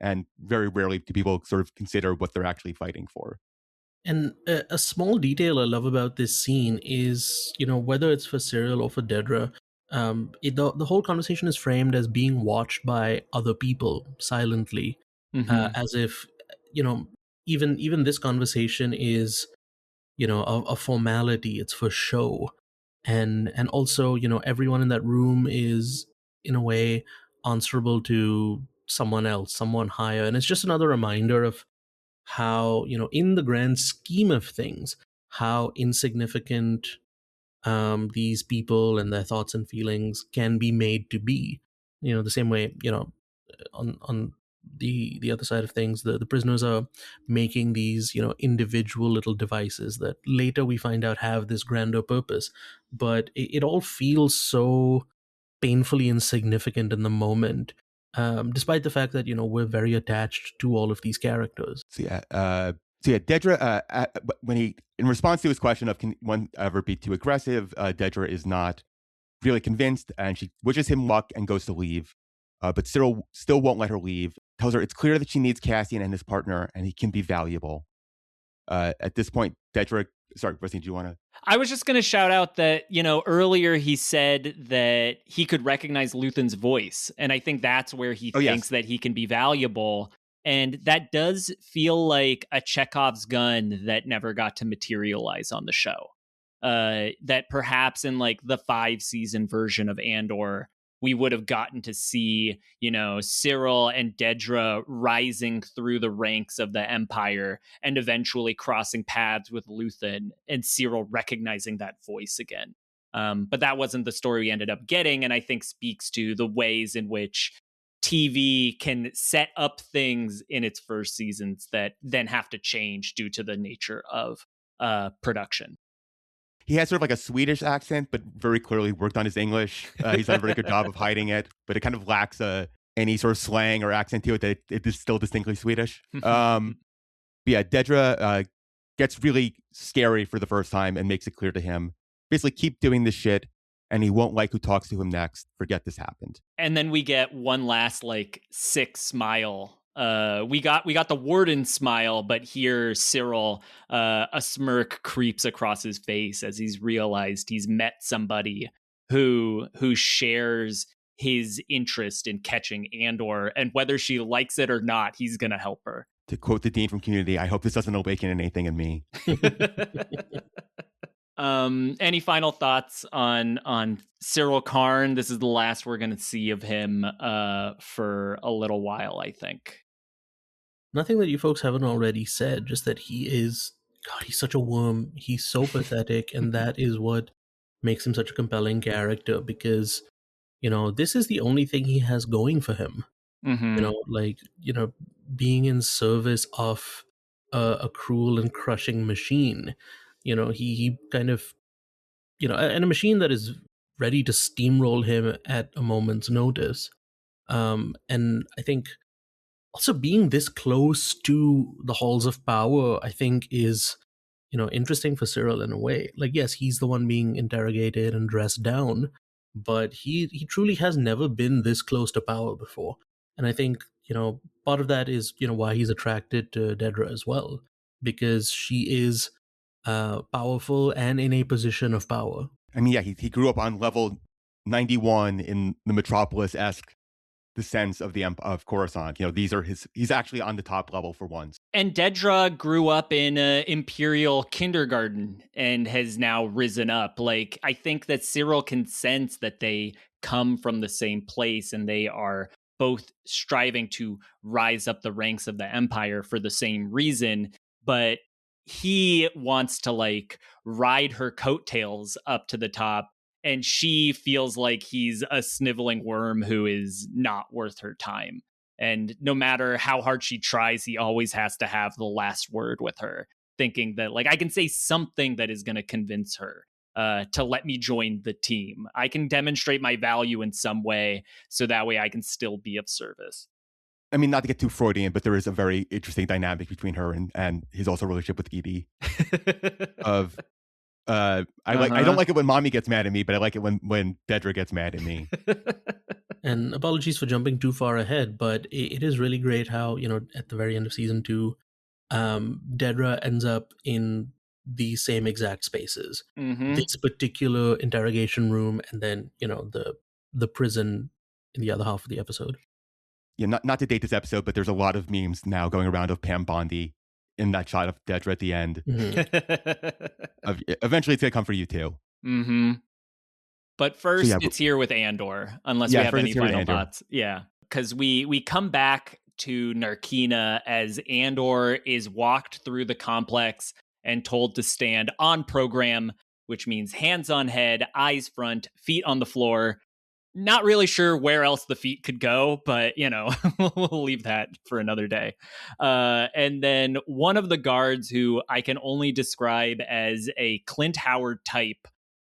And very rarely do people sort of consider what they're actually fighting for. And a small detail I love about this scene is, whether it's for Cyril or for Dedra, The whole conversation is framed as being watched by other people silently, as if, you know, even this conversation is, you know, a formality. It's for show, and also, you know, everyone in that room is in a way answerable to someone else, someone higher, and it's just another reminder of how, you know, in the grand scheme of things, how insignificant these people and their thoughts and feelings can be made to be. You know, the same way, you know, on the other side of things, the prisoners are making these, you know, individual little devices that later we find out have this grander purpose, but it all feels so painfully insignificant in the moment, despite the fact that, you know, we're very attached to all of these characters. So yeah, Dedra, when he, in response to his question of can one ever be too aggressive, Dedra is not really convinced, and she wishes him luck and goes to leave. But Cyril still won't let her leave. Tells her it's clear that she needs Cassian and his partner, and he can be valuable. At this point, Dedra, sorry, Rusteen, do you want to? I was just going to shout out that, you know, earlier he said that he could recognize Luthen's voice. And I think that's where he thinks that he can be valuable. And that does feel like a Chekhov's gun that never got to materialize on the show. That perhaps in like the 5-season version of Andor, we would have gotten to see, you know, Cyril and Dedra rising through the ranks of the Empire and eventually crossing paths with Luthen and Cyril recognizing that voice again. But that wasn't the story we ended up getting, and I think speaks to the ways in which TV can set up things in its first seasons that then have to change due to the nature of production. He has sort of like a Swedish accent, but very clearly worked on his English. He's done a very good job of hiding it, but it kind of lacks any sort of slang or accent to it that it is still distinctly Swedish. But yeah, Dedra gets really scary for the first time and makes it clear to him, basically keep doing this shit and he won't like who talks to him next. Forget this happened. And then we get one last like sick smile. We got the warden smile, but here Cyril, a smirk creeps across his face as he's realized he's met somebody who shares his interest in catching Andor, and whether she likes it or not, he's gonna help her. To quote the dean from Community, I hope this doesn't awaken anything in me. Any final thoughts on Cyril Karn? This is the last we're going to see of him for a little while, I think. Nothing that you folks haven't already said, just that he's such a worm. He's so pathetic, and that is what makes him such a compelling character, because, you know, this is the only thing he has going for him. Mm-hmm. You know, like, you know, being in service of a cruel and crushing machine. You know, he kind of, you know, and a machine that is ready to steamroll him at a moment's notice. And I think also being this close to the halls of power, I think is, you know, interesting for Cyril in a way. Like, yes, he's the one being interrogated and dressed down, but he truly has never been this close to power before. And I think, you know, part of that is, you know, why he's attracted to Dedra as well, because she is powerful and in a position of power. I mean, yeah, he grew up on level 91 in the Metropolis-esque the sense of of Coruscant. You know, he's actually on the top level for once. And Dedra grew up in Imperial kindergarten and has now risen up. Like, I think that Cyril can sense that they come from the same place and they are both striving to rise up the ranks of the Empire for the same reason, but he wants to like ride her coattails up to the top, and she feels like he's a sniveling worm who is not worth her time. And no matter how hard she tries, he always has to have the last word with her, thinking that like I can say something that is going to convince her to let me join the team. I can demonstrate my value in some way, so that way I can still be of service. I mean, not to get too Freudian, but there is a very interesting dynamic between her and his also relationship with Edie. I don't like it when mommy gets mad at me, but I like it when Dedra gets mad at me. And apologies for jumping too far ahead, but it is really great how, you know, at the very end of season 2, Dedra ends up in these same exact spaces. Mm-hmm. This particular interrogation room, and then the prison in the other half of the episode. Yeah, not to date this episode, but there's a lot of memes now going around of Pam Bondi in that shot of Dedra at the end. Eventually, it's gonna come for you too. Mm-hmm. But first, So, it's here with Andor, unless we have any final thoughts. Yeah, because we come back to Narkina as Andor is walked through the complex and told to stand on program, which means hands on head, eyes front, feet on the floor. Not really sure where else the feet could go, but, we'll leave that for another day. And then one of the guards, who I can only describe as a Clint Howard type,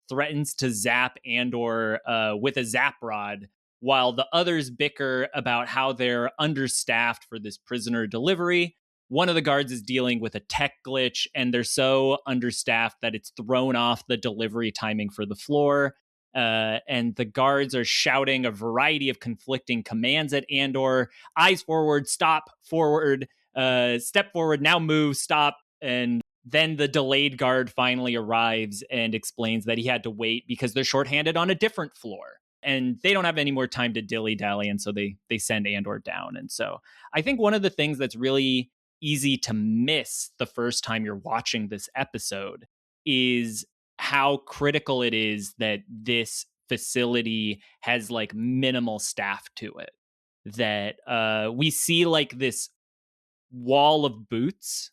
threatens to zap Andor with a zap rod, while the others bicker about how they're understaffed for this prisoner delivery. One of the guards is dealing with a tech glitch, and they're so understaffed that it's thrown off the delivery timing for the floor. And the guards are shouting a variety of conflicting commands at Andor. Eyes forward, stop, forward, step forward, now move, stop. And then the delayed guard finally arrives and explains that he had to wait because they're shorthanded on a different floor. And they don't have any more time to dilly-dally, and so they send Andor down. And so I think one of the things that's really easy to miss the first time you're watching this episode is how critical it is that this facility has like minimal staff to it. That we see like this wall of boots,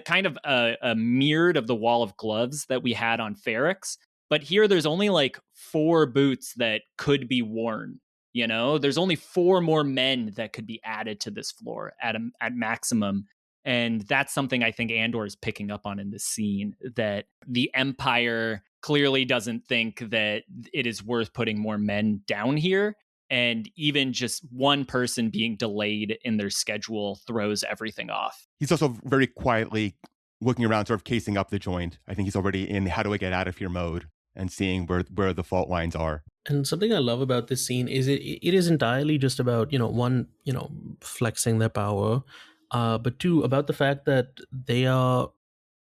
kind of a mirrored of the wall of gloves that we had on Ferrix. But here there's only like 4 boots that could be worn. There's only 4 more men that could be added to this floor at maximum. And that's something I think Andor is picking up on in this scene, that the Empire clearly doesn't think that it is worth putting more men down here. And even just one person being delayed in their schedule throws everything off. He's also very quietly looking around, sort of casing up the joint. I think he's already in how do I get out of here mode and seeing where the fault lines are. And something I love about this scene is it is entirely just about, one, flexing their power, but 2, about the fact that they are,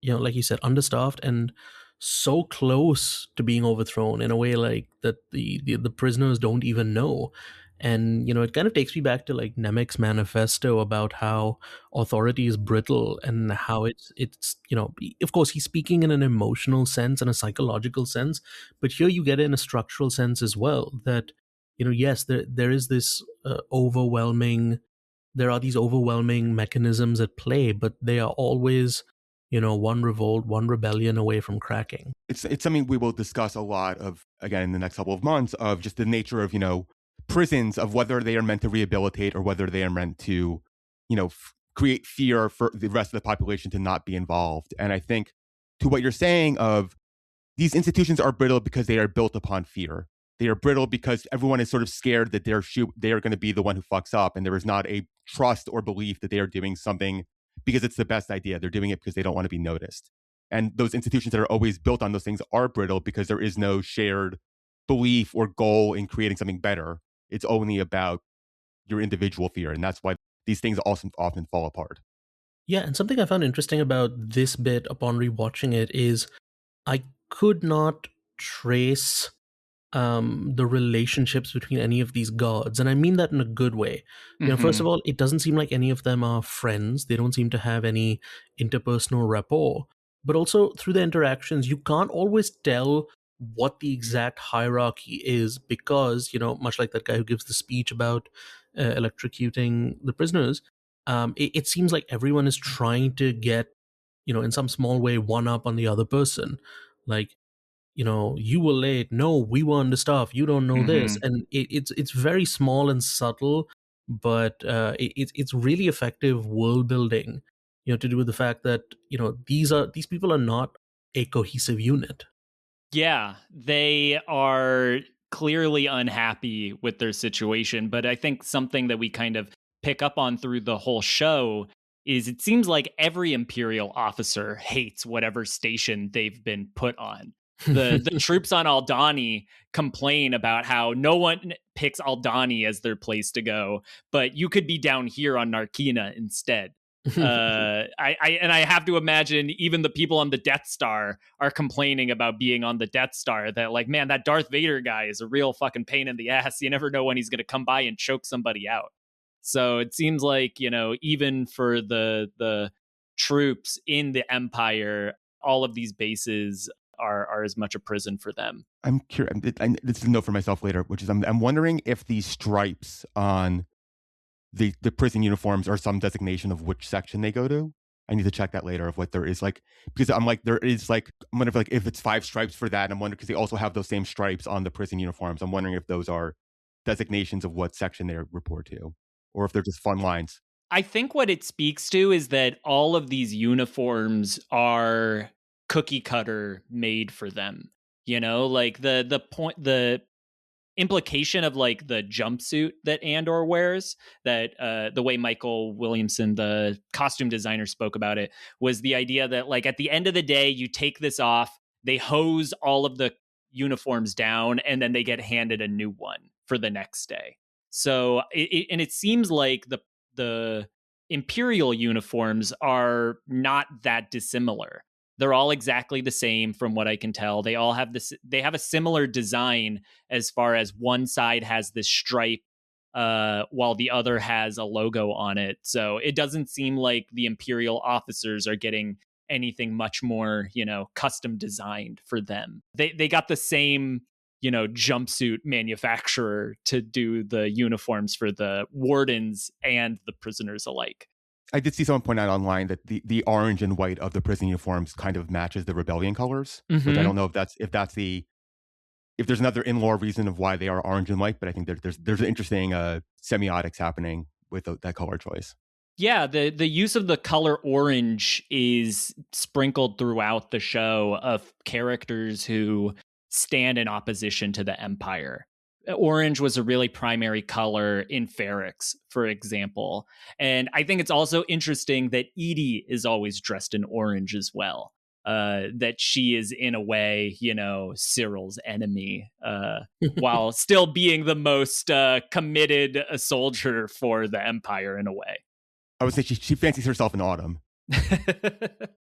like you said, understaffed and so close to being overthrown in a way like that the prisoners don't even know. And it kind of takes me back to like Nemec's manifesto about how authority is brittle and how it's of course he's speaking in an emotional sense and a psychological sense, but here you get it in a structural sense as well, that yes, there is this there are these overwhelming mechanisms at play, but they are always one revolt, one rebellion away from cracking. It's something we will discuss a lot of, again, in the next couple of months, of just the nature of, prisons, of whether they are meant to rehabilitate or whether they are meant to, create fear for the rest of the population to not be involved. And I think to what you're saying of these institutions are brittle because they are built upon fear. They are brittle because everyone is sort of scared that they are going to be the one who fucks up, and there is not a trust or belief that they are doing something because it's the best idea. They're doing it because they don't want to be noticed. And those institutions that are always built on those things are brittle because there is no shared belief or goal in creating something better. It's only about your individual fear. And that's why these things often fall apart. Yeah, and something I found interesting about this bit upon rewatching it is I could not trace the relationships between any of these guards, and I mean that in a good way. First of all, it doesn't seem like any of them are friends. They don't seem to have any interpersonal rapport. But also through the interactions, you can't always tell what the exact hierarchy is because, much like that guy who gives the speech about electrocuting the prisoners, it seems like everyone is trying to get, in some small way, one up on the other person. Like, you were late. No, we were understaffed. You don't know this. And it's very small and subtle, but it's really effective world building, to do with the fact that, these people are not a cohesive unit. Yeah, they are clearly unhappy with their situation. But I think something that we kind of pick up on through the whole show is it seems like every Imperial officer hates whatever station they've been put on. The troops on Aldhani complain about how no one picks Aldhani as their place to go, but you could be down here on Narkina instead. I have to imagine even the people on the Death Star are complaining about being on the Death Star, that like, man, that Darth Vader guy is a real fucking pain in the ass. You never know when he's going to come by and choke somebody out. So it seems like, even for the troops in the Empire, all of these bases are as much a prison for them. I'm curious. This is a note for myself later, which is I'm wondering if these stripes on the prison uniforms are some designation of which section they go to. I need to check that later of what there is, like, because I'm like, there is like, I'm wondering if, like, if it's 5 stripes for that. I'm wondering because they also have those same stripes on the prison uniforms. I'm wondering if those are designations of what section they report to, or if they're just fun lines. I think what it speaks to is that all of these uniforms are cookie cutter made for them. Like the implication of like the jumpsuit that Andor wears, that the way Michael Williamson, the costume designer, spoke about it, was the idea that like at the end of the day, you take this off, they hose all of the uniforms down, and then they get handed a new one for the next day. So it seems like the Imperial uniforms are not that dissimilar. They're all exactly the same from what I can tell. They all have this. They have a similar design as far as one side has this stripe, while the other has a logo on it. So it doesn't seem like the Imperial officers are getting anything much more, custom designed for them. They got the same, jumpsuit manufacturer to do the uniforms for the wardens and the prisoners alike. I did see someone point out online that the orange and white of the prison uniforms kind of matches the rebellion colors, which I don't know if there's another in-law reason of why they are orange and white, but I think there's an interesting semiotics happening with that color choice. Yeah, the use of the color orange is sprinkled throughout the show of characters who stand in opposition to the Empire. Orange was a really primary color in Ferrix, for example. And I think it's also interesting that Edie is always dressed in orange as well. That she is, in a way, Cyril's enemy, while still being the most committed soldier for the Empire in a way. I would say she fancies herself in autumn.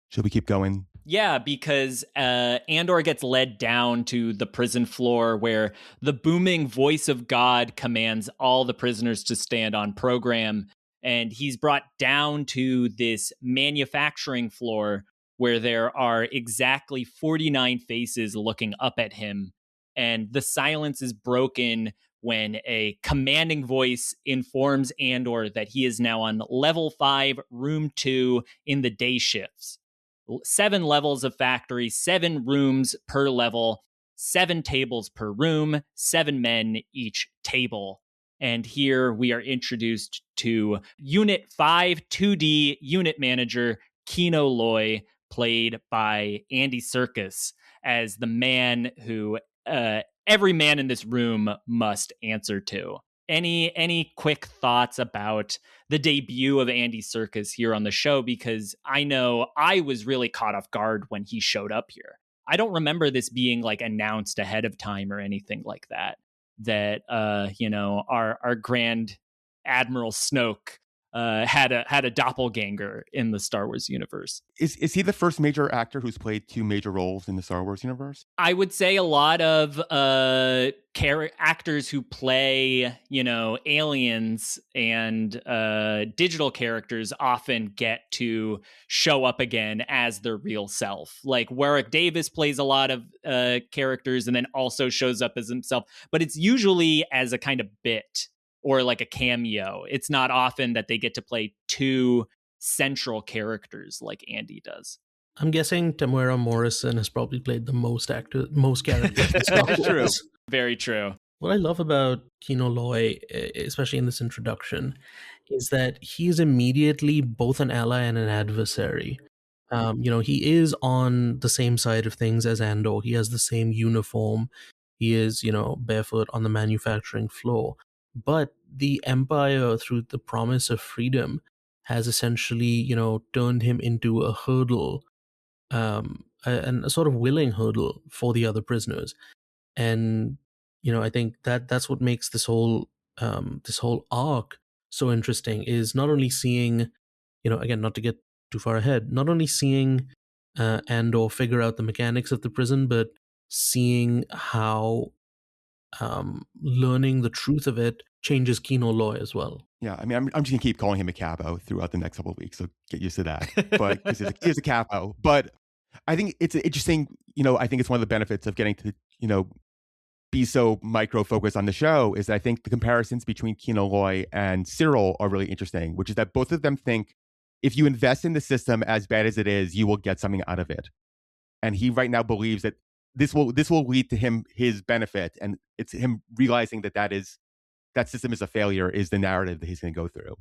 Should we keep going? Yeah, because Andor gets led down to the prison floor where the booming voice of God commands all the prisoners to stand on program. And he's brought down to this manufacturing floor where there are exactly 49 faces looking up at him. And the silence is broken when a commanding voice informs Andor that he is now on level 5, room 2 in the day shifts. 7 levels of factory, 7 rooms per level, 7 tables per room, 7 men each table. And here we are introduced to Unit 5 2D Unit Manager Kino Loy, played by Andy Serkis, as the man who every man in this room must answer to. Any quick thoughts about the debut of Andy Serkis here on the show? Because I know I was really caught off guard when he showed up here. I don't remember this being like announced ahead of time or anything like that. That our Grand Admiral Snoke had a doppelganger in the Star Wars universe. Is he the first major actor who's played 2 major roles in the Star Wars universe? I would say a lot of actors who play, aliens and digital characters often get to show up again as their real self. Like Warwick Davis plays a lot of characters and then also shows up as himself, but it's usually as a kind of bit or like a cameo. It's not often that they get to play 2 central characters like Andy does. I'm guessing Tamara Morrison has probably played the most characters in Star Wars. True. Very true. What I love about Kino Loy, especially in this introduction, is that he is immediately both an ally and an adversary. He is on the same side of things as Andor. He has the same uniform. He is, barefoot on the manufacturing floor. But the Empire, through the promise of freedom, has essentially, turned him into a hurdle, and a sort of willing hurdle for the other prisoners. And I think that's what makes this whole arc so interesting, is not only seeing again, not to get too far ahead, not only seeing Andor figure out the mechanics of the prison, but seeing how learning the truth of it changes Kino Loy as well. Yeah, I mean, I'm just gonna keep calling him a capo throughout the next couple of weeks, so get used to that. But because he is a capo, but I think it's interesting. I think it's one of the benefits of getting to be so micro focused on the show is that I think the comparisons between Kino Loy and Cyril are really interesting, which is that both of them think if you invest in the system as bad as it is, you will get something out of it. And he right now believes that this will lead to his benefit, and it's him realizing that system is a failure is the narrative that he's going to go through.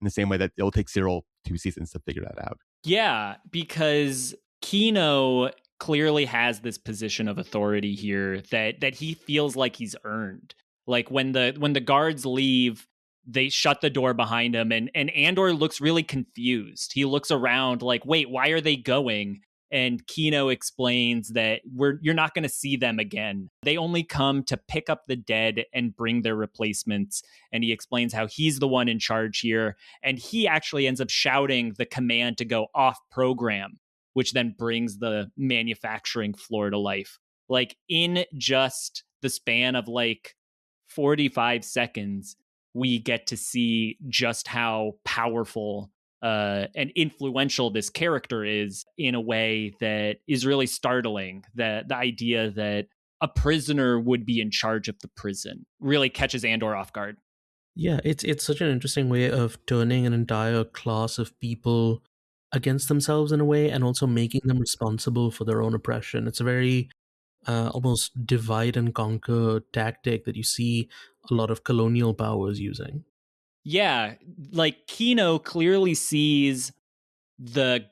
In the same way that it'll take Cyril 2 seasons to figure that out. Yeah, because Kino clearly has this position of authority here that he feels like he's earned. Like when the guards leave, they shut the door behind him, and Andor looks really confused. He looks around like, wait, why are they going? And Kino explains that you're not going to see them again. They only come to pick up the dead and bring their replacements. And he explains how he's the one in charge here. And he actually ends up shouting the command to go off program, which then brings the manufacturing floor to life. Like in just the span of like 45 seconds, we get to see just how powerful and influential this character is in a way that is really startling. The idea that a prisoner would be in charge of the prison really catches Andor off guard. Yeah, it's such an interesting way of turning an entire class of people against themselves in a way, and also making them responsible for their own oppression. It's a very almost divide and conquer tactic that you see a lot of colonial powers using. Yeah, like Kino clearly sees the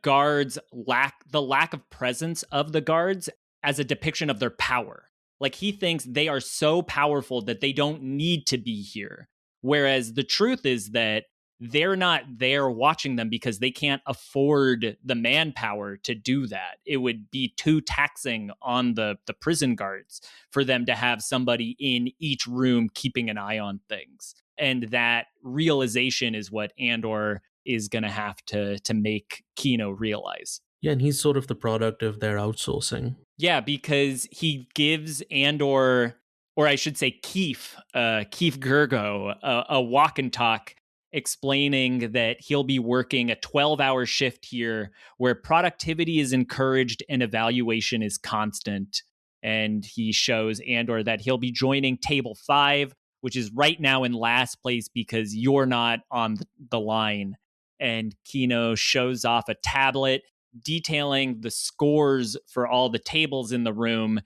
lack of presence of the guards as a depiction of their power. Like he thinks they are so powerful that they don't need to be here. Whereas the truth is that they're not there watching them because they can't afford the manpower to do that. It would be too taxing on the prison guards for them to have somebody in each room keeping an eye on things. And that realization is what Andor is going to have to make Kino realize. Yeah, and he's sort of the product of their outsourcing. Yeah, because he gives Andor, or I should say Keef Gergo, a walk and talk explaining that he'll be working a 12-hour shift here where productivity is encouraged and evaluation is constant. And he shows Andor that he'll be joining Table 5, which is right now in last place because you're not on the line. And Kino shows off a tablet detailing the scores for all the tables in the room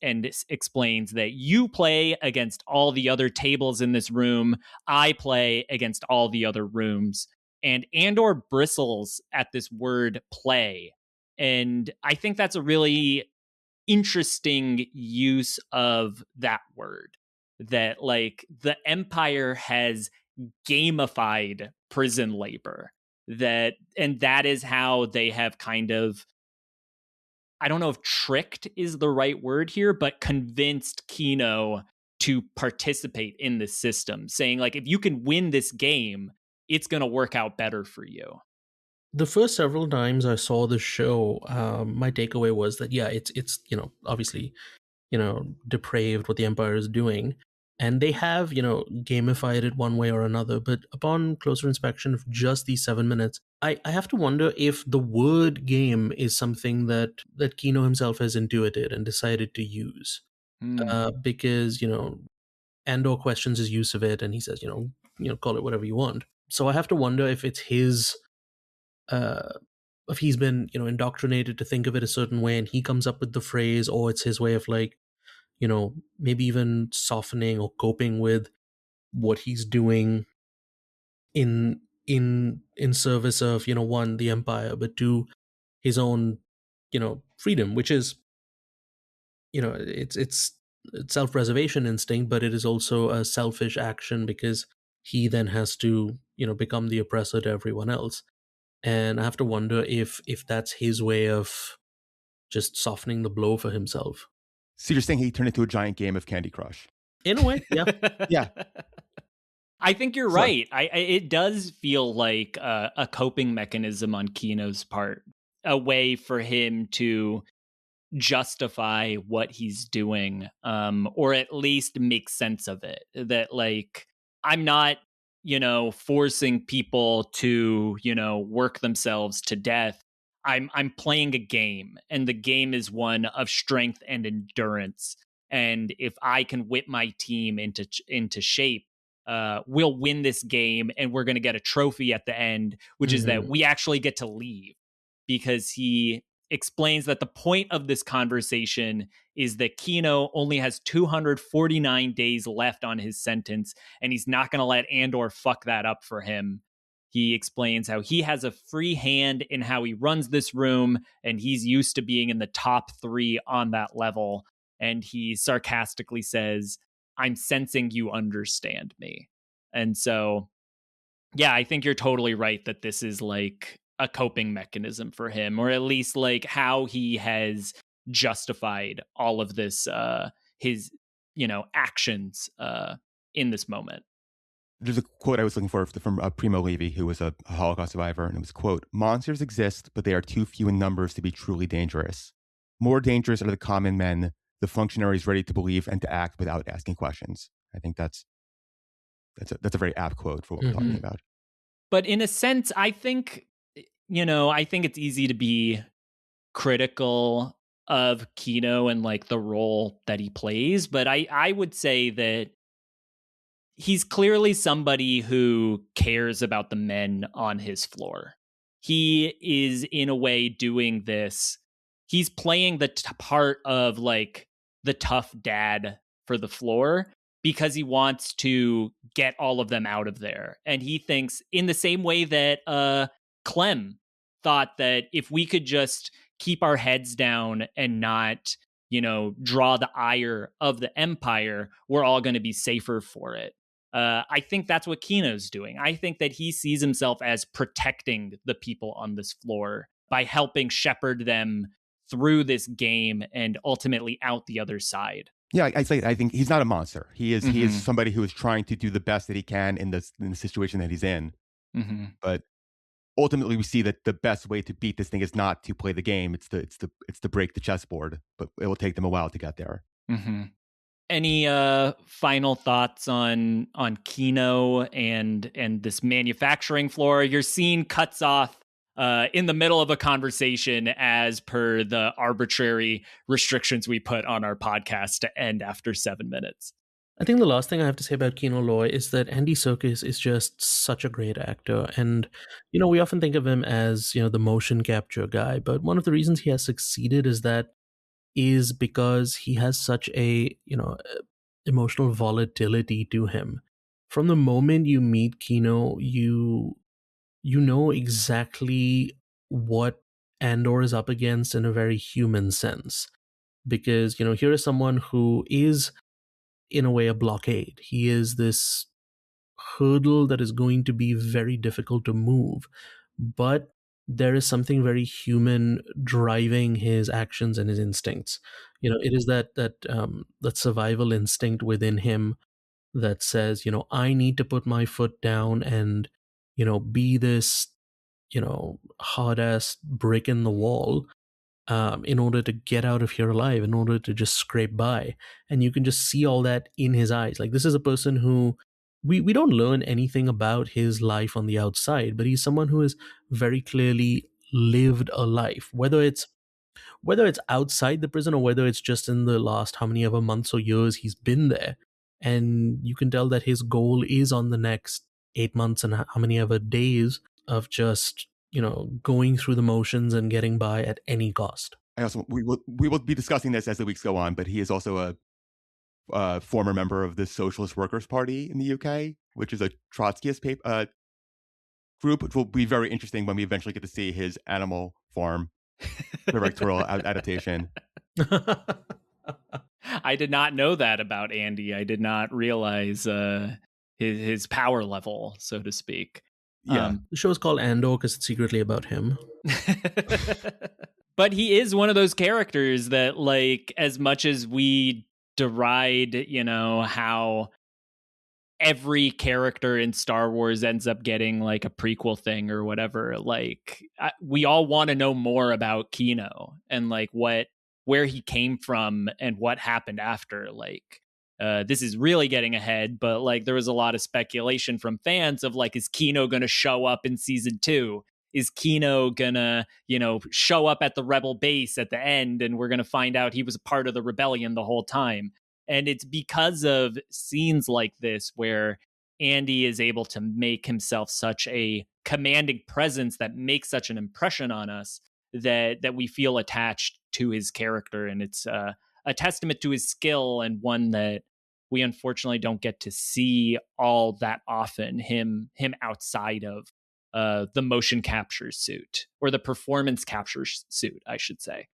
and explains that you play against all the other tables in this room. I play against all the other rooms. And Andor bristles at this word play. And I think that's a really interesting use of that word. That like the Empire has gamified prison labor. That is how they have kind of, I don't know if tricked is the right word here, but convinced Kino to participate in the system, saying like, if you can win this game, it's going to work out better for you. The first several times I saw the show, my takeaway was that, yeah, it's obviously, depraved what the Empire is doing. And they have, gamified it one way or another. But upon closer inspection of just these 7 minutes, I have to wonder if the word game is something that Kino himself has intuited and decided to use. Because, Andor questions his use of it and he says, call it whatever you want. So I have to wonder if it's his, if he's been, indoctrinated to think of it a certain way and he comes up with the phrase, or it's his way of like, maybe even softening or coping with what he's doing in service of, one, the Empire, but two, his own, freedom, which is, it's self-preservation instinct, but it is also a selfish action because he then has to, become the oppressor to everyone else. And I have to wonder if that's his way of just softening the blow for himself. So you're saying he turned into a giant game of Candy Crush? In a way, yeah. Yeah. I think you're right. It does feel like a coping mechanism on Kino's part, a way for him to justify what he's doing, or at least make sense of it. That like, I'm not, forcing people to, work themselves to death. I'm playing a game, and the game is one of strength and endurance. And if I can whip my team into shape, we'll win this game, and we're going to get a trophy at the end, which is that we actually get to leave. Because he explains that the point of this conversation is that Kino only has 249 days left on his sentence, and he's not going to let Andor fuck that up for him. He explains how he has a free hand in how he runs this room, and he's used to being in the top 3 on that level. And he sarcastically says, I'm sensing you understand me. And so, yeah, I think you're totally right that this is like a coping mechanism for him, or at least like how he has justified all of this, his, actions in this moment. There's a quote I was looking for from Primo Levi, who was a Holocaust survivor, and it was, quote, monsters exist, but they are too few in numbers to be truly dangerous. More dangerous are the common men, the functionaries ready to believe and to act without asking questions. I think that's a very apt quote for what we're talking about. But in a sense, I think, I think it's easy to be critical of Kino and like the role that he plays. But I would say that he's clearly somebody who cares about the men on his floor. He is in a way doing this. He's playing the part of like the tough dad for the floor because he wants to get all of them out of there. And he thinks in the same way that Clem thought that if we could just keep our heads down and not, draw the ire of the Empire, we're all going to be safer for it. I think that's what Kino's doing. I think that he sees himself as protecting the people on this floor by helping shepherd them through this game and ultimately out the other side. Yeah, I think he's not a monster. He is somebody who is trying to do the best that he can in the situation that he's in. But ultimately, we see that the best way to beat this thing is not to play the game. It's to break the chessboard. But it will take them a while to get there. Any final thoughts on Kino and this manufacturing floor? Your scene cuts off in the middle of a conversation as per the arbitrary restrictions we put on our podcast to end after 7 minutes. I think the last thing I have to say about Kino Loy is that Andy Serkis is just such a great actor. And, we often think of him as, the motion capture guy. But one of the reasons he has succeeded is because he has such a, emotional volatility to him. From the moment you meet Kino, you know exactly what Andor is up against in a very human sense. Because, here is someone who is, in a way, a blockade. He is this hurdle that is going to be very difficult to move. But there is something very human driving his actions and his instincts. It is that survival instinct within him that says, I need to put my foot down and, be this, hard ass brick in the wall in order to get out of here alive, in order to just scrape by. And you can just see all that in his eyes. Like, this is a person who we don't learn anything about his life on the outside, but he's someone who has very clearly lived a life, whether it's outside the prison or whether it's just in the last how many ever months or years he's been there. And you can tell that his goal is on the next 8 months and how many ever days of just, going through the motions and getting by at any cost. We will be discussing this as the weeks go on, but he is also a former member of the Socialist Workers' Party in the UK, which is a Trotskyist group, which will be very interesting when we eventually get to see his Animal Farm directorial adaptation. I did not know that about Andy. I did not realize his power level, so to speak. Yeah. The show is called Andor because it's secretly about him. But he is one of those characters that, like, as much as we deride, how every character in Star Wars ends up getting like a prequel thing or whatever. Like we all want to know more about Kino and like where he came from and what happened after. Like this is really getting ahead, but like there was a lot of speculation from fans of like, is Kino going to show up in season 2? Is Kino gonna, show up at the rebel base at the end and we're gonna find out he was a part of the rebellion the whole time? And it's because of scenes like this where Andy is able to make himself such a commanding presence that makes such an impression on us that we feel attached to his character. And it's a testament to his skill, and one that we unfortunately don't get to see all that often, him outside of the motion capture suit, or the performance capture suit, I should say.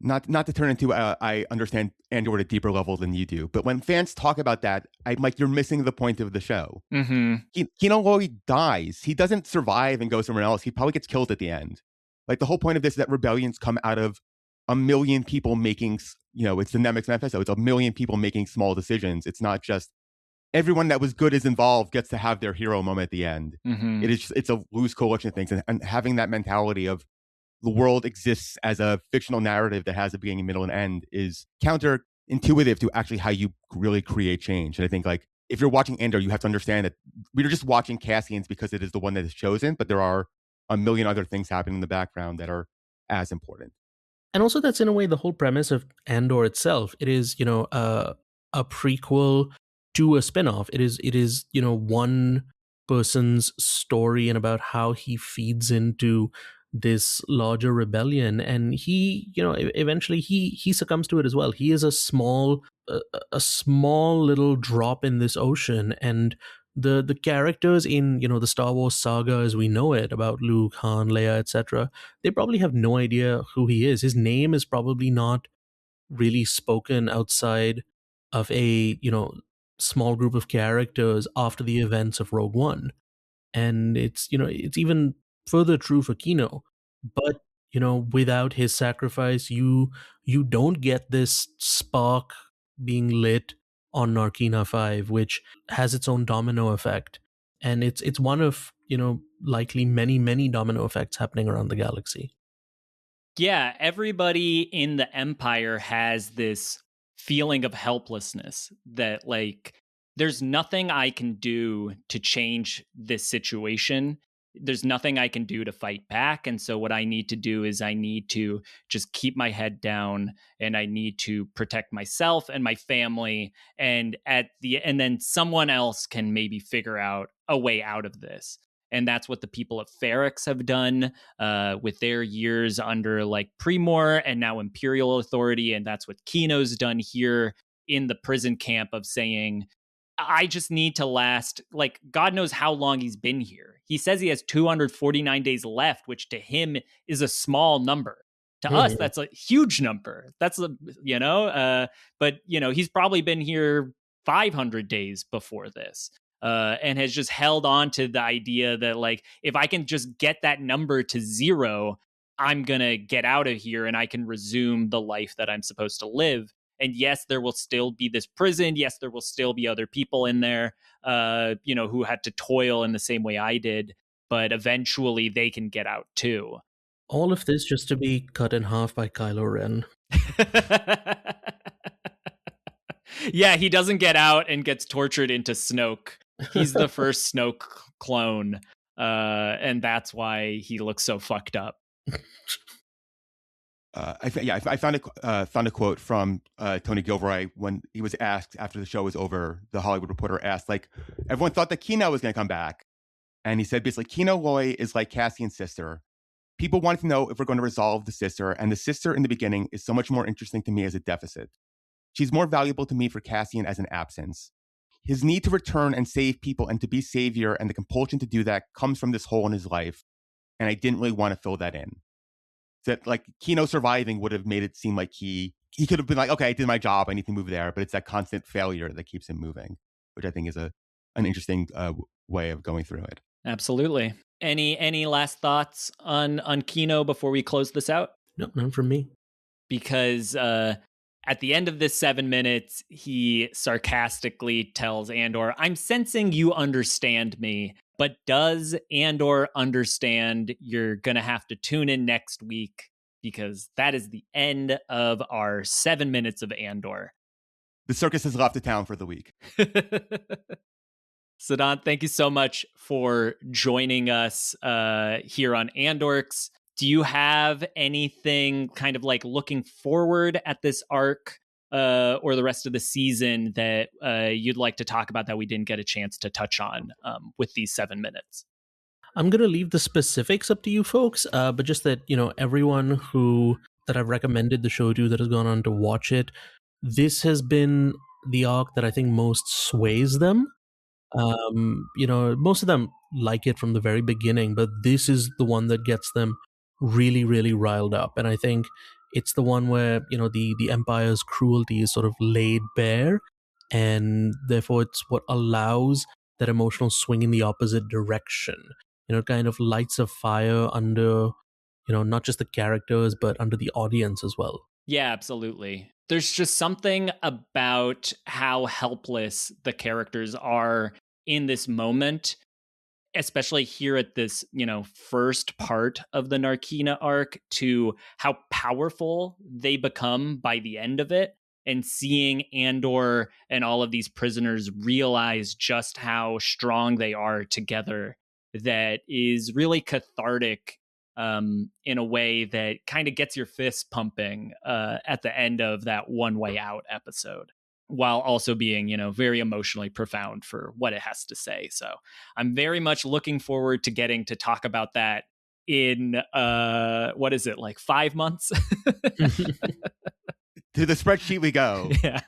Not to turn into I understand Andor at a deeper level than you do, but when fans talk about that, I'm like, you're missing the point of the show. Kino Loy dies. He doesn't survive and go somewhere else. He probably gets killed at the end. Like, the whole point of this is that rebellions come out of a million people making, it's the Nemec Manifesto. It's a million people making small decisions. It's not just everyone that was good is involved gets to have their hero moment at the end. It's a loose coalition of things, and having that mentality of the world exists as a fictional narrative that has a beginning, middle, and end is counterintuitive to actually how you really create change. And I think, like, if you're watching Andor, you have to understand that we're just watching Cassian's because it is the one that is chosen, but there are a million other things happening in the background that are as important. And also, that's in a way the whole premise of Andor itself. It is, a prequel to a spinoff. It is, one person's story and about how he feeds into this larger rebellion, and he, eventually he succumbs to it as well. He is a small little drop in this ocean, and the characters in, the Star Wars saga as we know it, about Luke, Han, Leia, etc., they probably have no idea who he is. His name is probably not really spoken outside of a, small group of characters after the events of Rogue One. And it's, it's even further true for Kino. But, without his sacrifice, you don't get this spark being lit on Narkina 5, which has its own domino effect. And it's one of, likely many, many domino effects happening around the galaxy. Yeah, everybody in the Empire has this feeling of helplessness that, like, there's nothing I can do to change this situation. There's nothing I can do to fight back. And so what I need to do is I need to just keep my head down, and I need to protect myself and my family. And then someone else can maybe figure out a way out of this. And that's what the people of Ferrix have done with their years under like Primor and now Imperial authority. And that's what Kino's done here in the prison camp, of saying, I just need to last, like, God knows how long he's been here. He says he has 249 days left, which to him is a small number. To us, that's a huge number. That's, but, he's probably been here 500 days before this. And has just held on to the idea that, like, if I can just get that number to 0, I'm going to get out of here and I can resume the life that I'm supposed to live. And yes, there will still be this prison. Yes, there will still be other people in there, who had to toil in the same way I did. But eventually they can get out too. All of this just to be cut in half by Kylo Ren. Yeah, he doesn't get out and gets tortured into Snoke. He's the first Snoke clone, and that's why he looks so fucked up. I found a quote from Tony Gilroy when he was asked after the show was over. The Hollywood Reporter asked, like, everyone thought that Kino was going to come back, and he said basically, Kino Loy is like Cassian's sister. People wanted to know if we're going to resolve the sister, and the sister in the beginning is so much more interesting to me as a deficit. She's more valuable to me for Cassian as an absence. His need to return and save people and to be savior, and the compulsion to do that, comes from this hole in his life, and I didn't really want to fill that in. That, like, Kino surviving would have made it seem like he could have been like, okay, I did my job, I need to move there, but it's that constant failure that keeps him moving, which I think is an interesting way of going through it. Absolutely. Any last thoughts on Kino before we close this out? No, none from me. Because At the end of this 7 minutes, he sarcastically tells Andor, I'm sensing you understand me, but does Andor understand? You're going to have to tune in next week because that is the end of our 7 minutes of Andor. The circus has left the town for the week. Siddhant, thank you so much for joining us here on Andorks. Do you have anything kind of like looking forward at this arc or the rest of the season that you'd like to talk about that we didn't get a chance to touch on with these 7 minutes? I'm going to leave the specifics up to you folks, but just that, everyone that I've recommended the show to that has gone on to watch it, this has been the arc that I think most sways them. Most of them like it from the very beginning, but this is the one that gets them really, really riled up. And I think it's the one where, the Empire's cruelty is sort of laid bare, and therefore it's what allows that emotional swing in the opposite direction. It kind of lights a fire under, not just the characters, but under the audience as well. Yeah, absolutely. There's just something about how helpless the characters are in this moment, especially here at this, first part of the Narkina arc, to how powerful they become by the end of it, and seeing Andor and all of these prisoners realize just how strong they are together, that is really cathartic in a way that kind of gets your fists pumping at the end of that One Way Out episode, while also being, very emotionally profound for what it has to say. So I'm very much looking forward to getting to talk about that in, 5 months? To the spreadsheet we go. Yeah.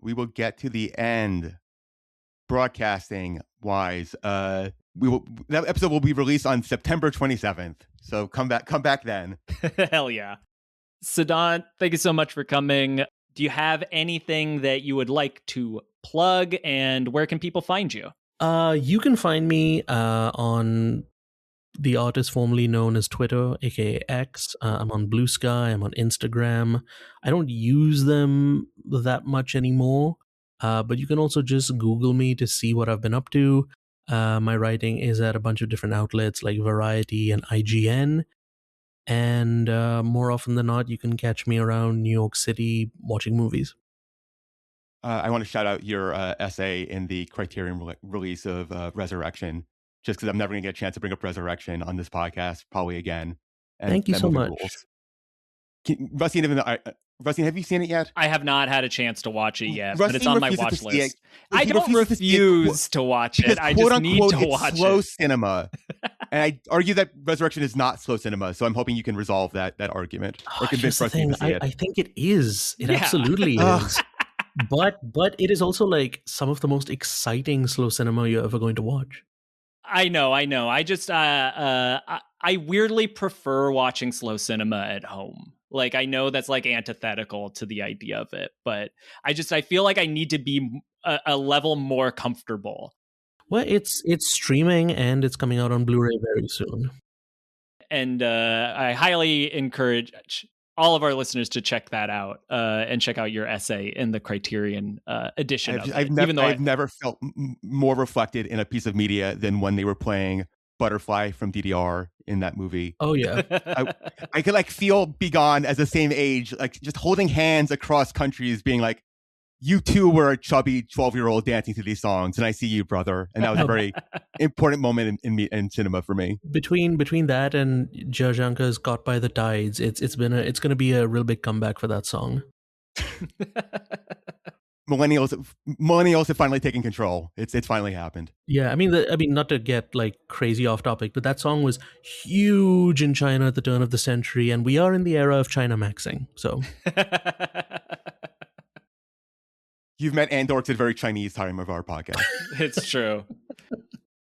We will get to the end broadcasting wise. That episode will be released on September 27th. So come back then. Hell yeah. Siddhant, thank you so much for coming. Do you have anything that you would like to plug, and where can people find you? You can find me on the artist formerly known as Twitter, aka X. I'm on Blue Sky. I'm on Instagram. I don't use them that much anymore, but you can also just Google me to see what I've been up to. My writing is at a bunch of different outlets like Variety and IGN. And more often than not, you can catch me around New York City watching movies. I want to shout out your essay in the Criterion release of Resurrection, just because I'm never going to get a chance to bring up Resurrection on this podcast, probably again. And thank you so much. Rusteen, have you seen it yet? I have not had a chance to watch it yet, Rusteen, but it's on my watch list. I don't refuse to watch it. I just need to watch it. Slow cinema. And I argue that Resurrection is not slow cinema, so I'm hoping you can resolve that argument. Or convince Rusteen to see it. I think it is. It absolutely is. But it is also like some of the most exciting slow cinema you're ever going to watch. I know. I just I weirdly prefer watching slow cinema at home. Like, I know that's like antithetical to the idea of it, but I feel like I need to be a level more comfortable. Well, it's streaming and it's coming out on Blu-ray very soon. And I highly encourage all of our listeners to check that out and check out your essay in the Criterion edition of it. I've never felt more reflected in a piece of media than when they were playing Butterfly from DDR in that movie. Oh yeah. I could like feel Begone as the same age, like just holding hands across countries, being like, you too were a chubby 12-year-old dancing to these songs, and I see you, brother. And that was a very important moment in cinema for me. Between that and Jurjanka's Caught by the Tides, it's going to be a real big comeback for that song. Millennials have finally taken control. It's finally happened. Yeah, I mean, not to get like crazy off topic, but that song was huge in China at the turn of the century, and we are in the era of chinamaxxing. So you've met Andorks at a very Chinese time of our podcast. It's true.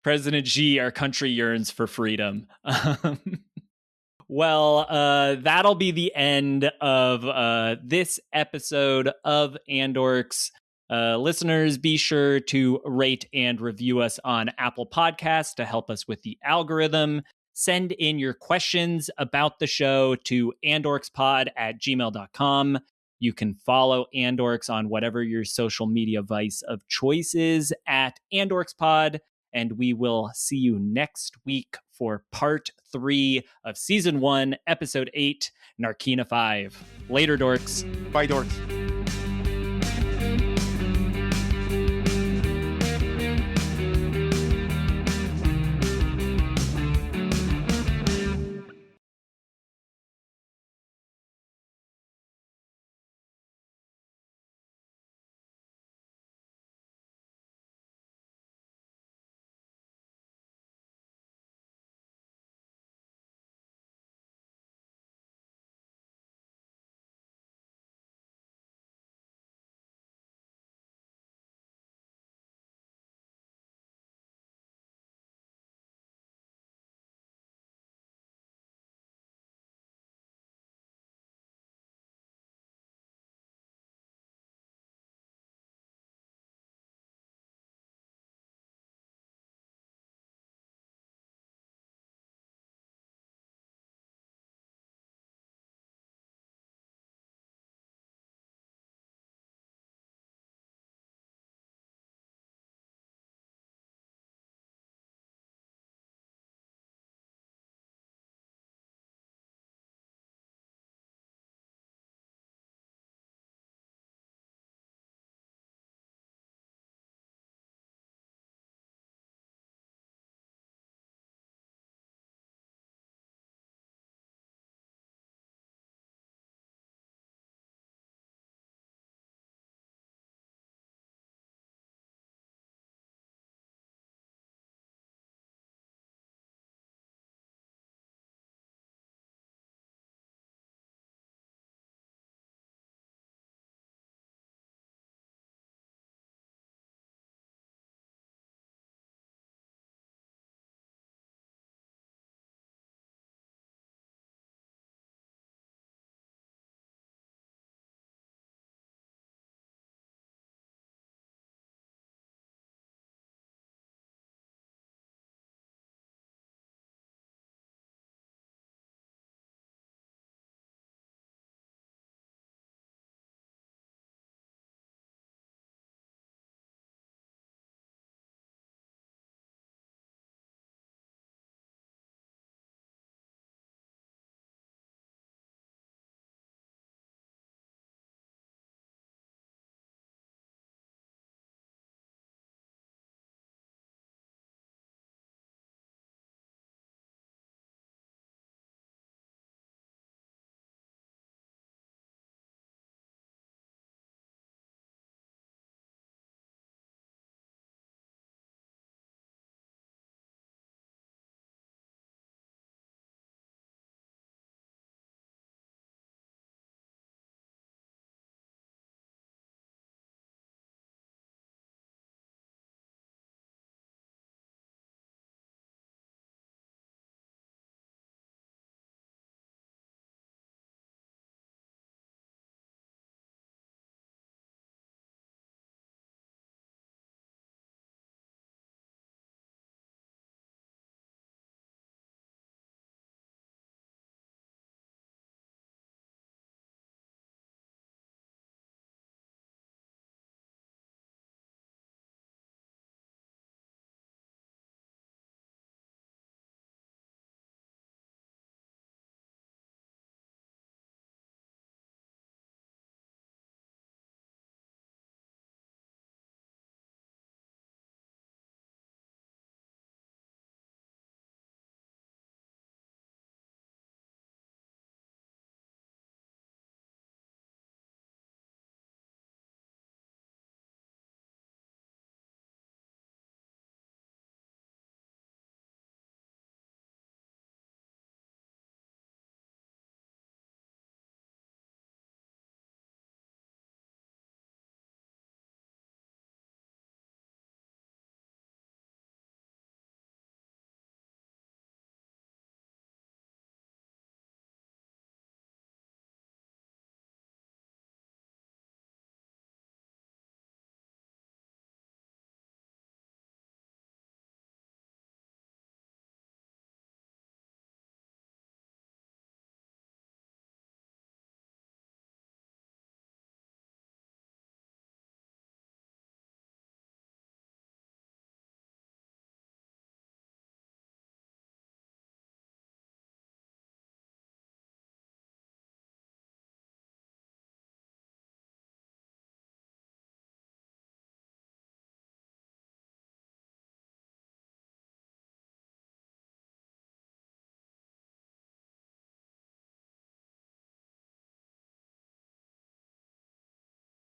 President Xi, our country yearns for freedom. Well, that'll be the end of this episode of Andorks. Listeners, be sure to rate and review us on Apple Podcasts to help us with the algorithm. send in your questions about the show to andorkspod@gmail.com. You can follow Andorks on whatever your social media vice of choice is at andorkspod. And we will see you next week for part 3 of season 1, episode 8, Narkina 5. Later, dorks. Bye, dorks.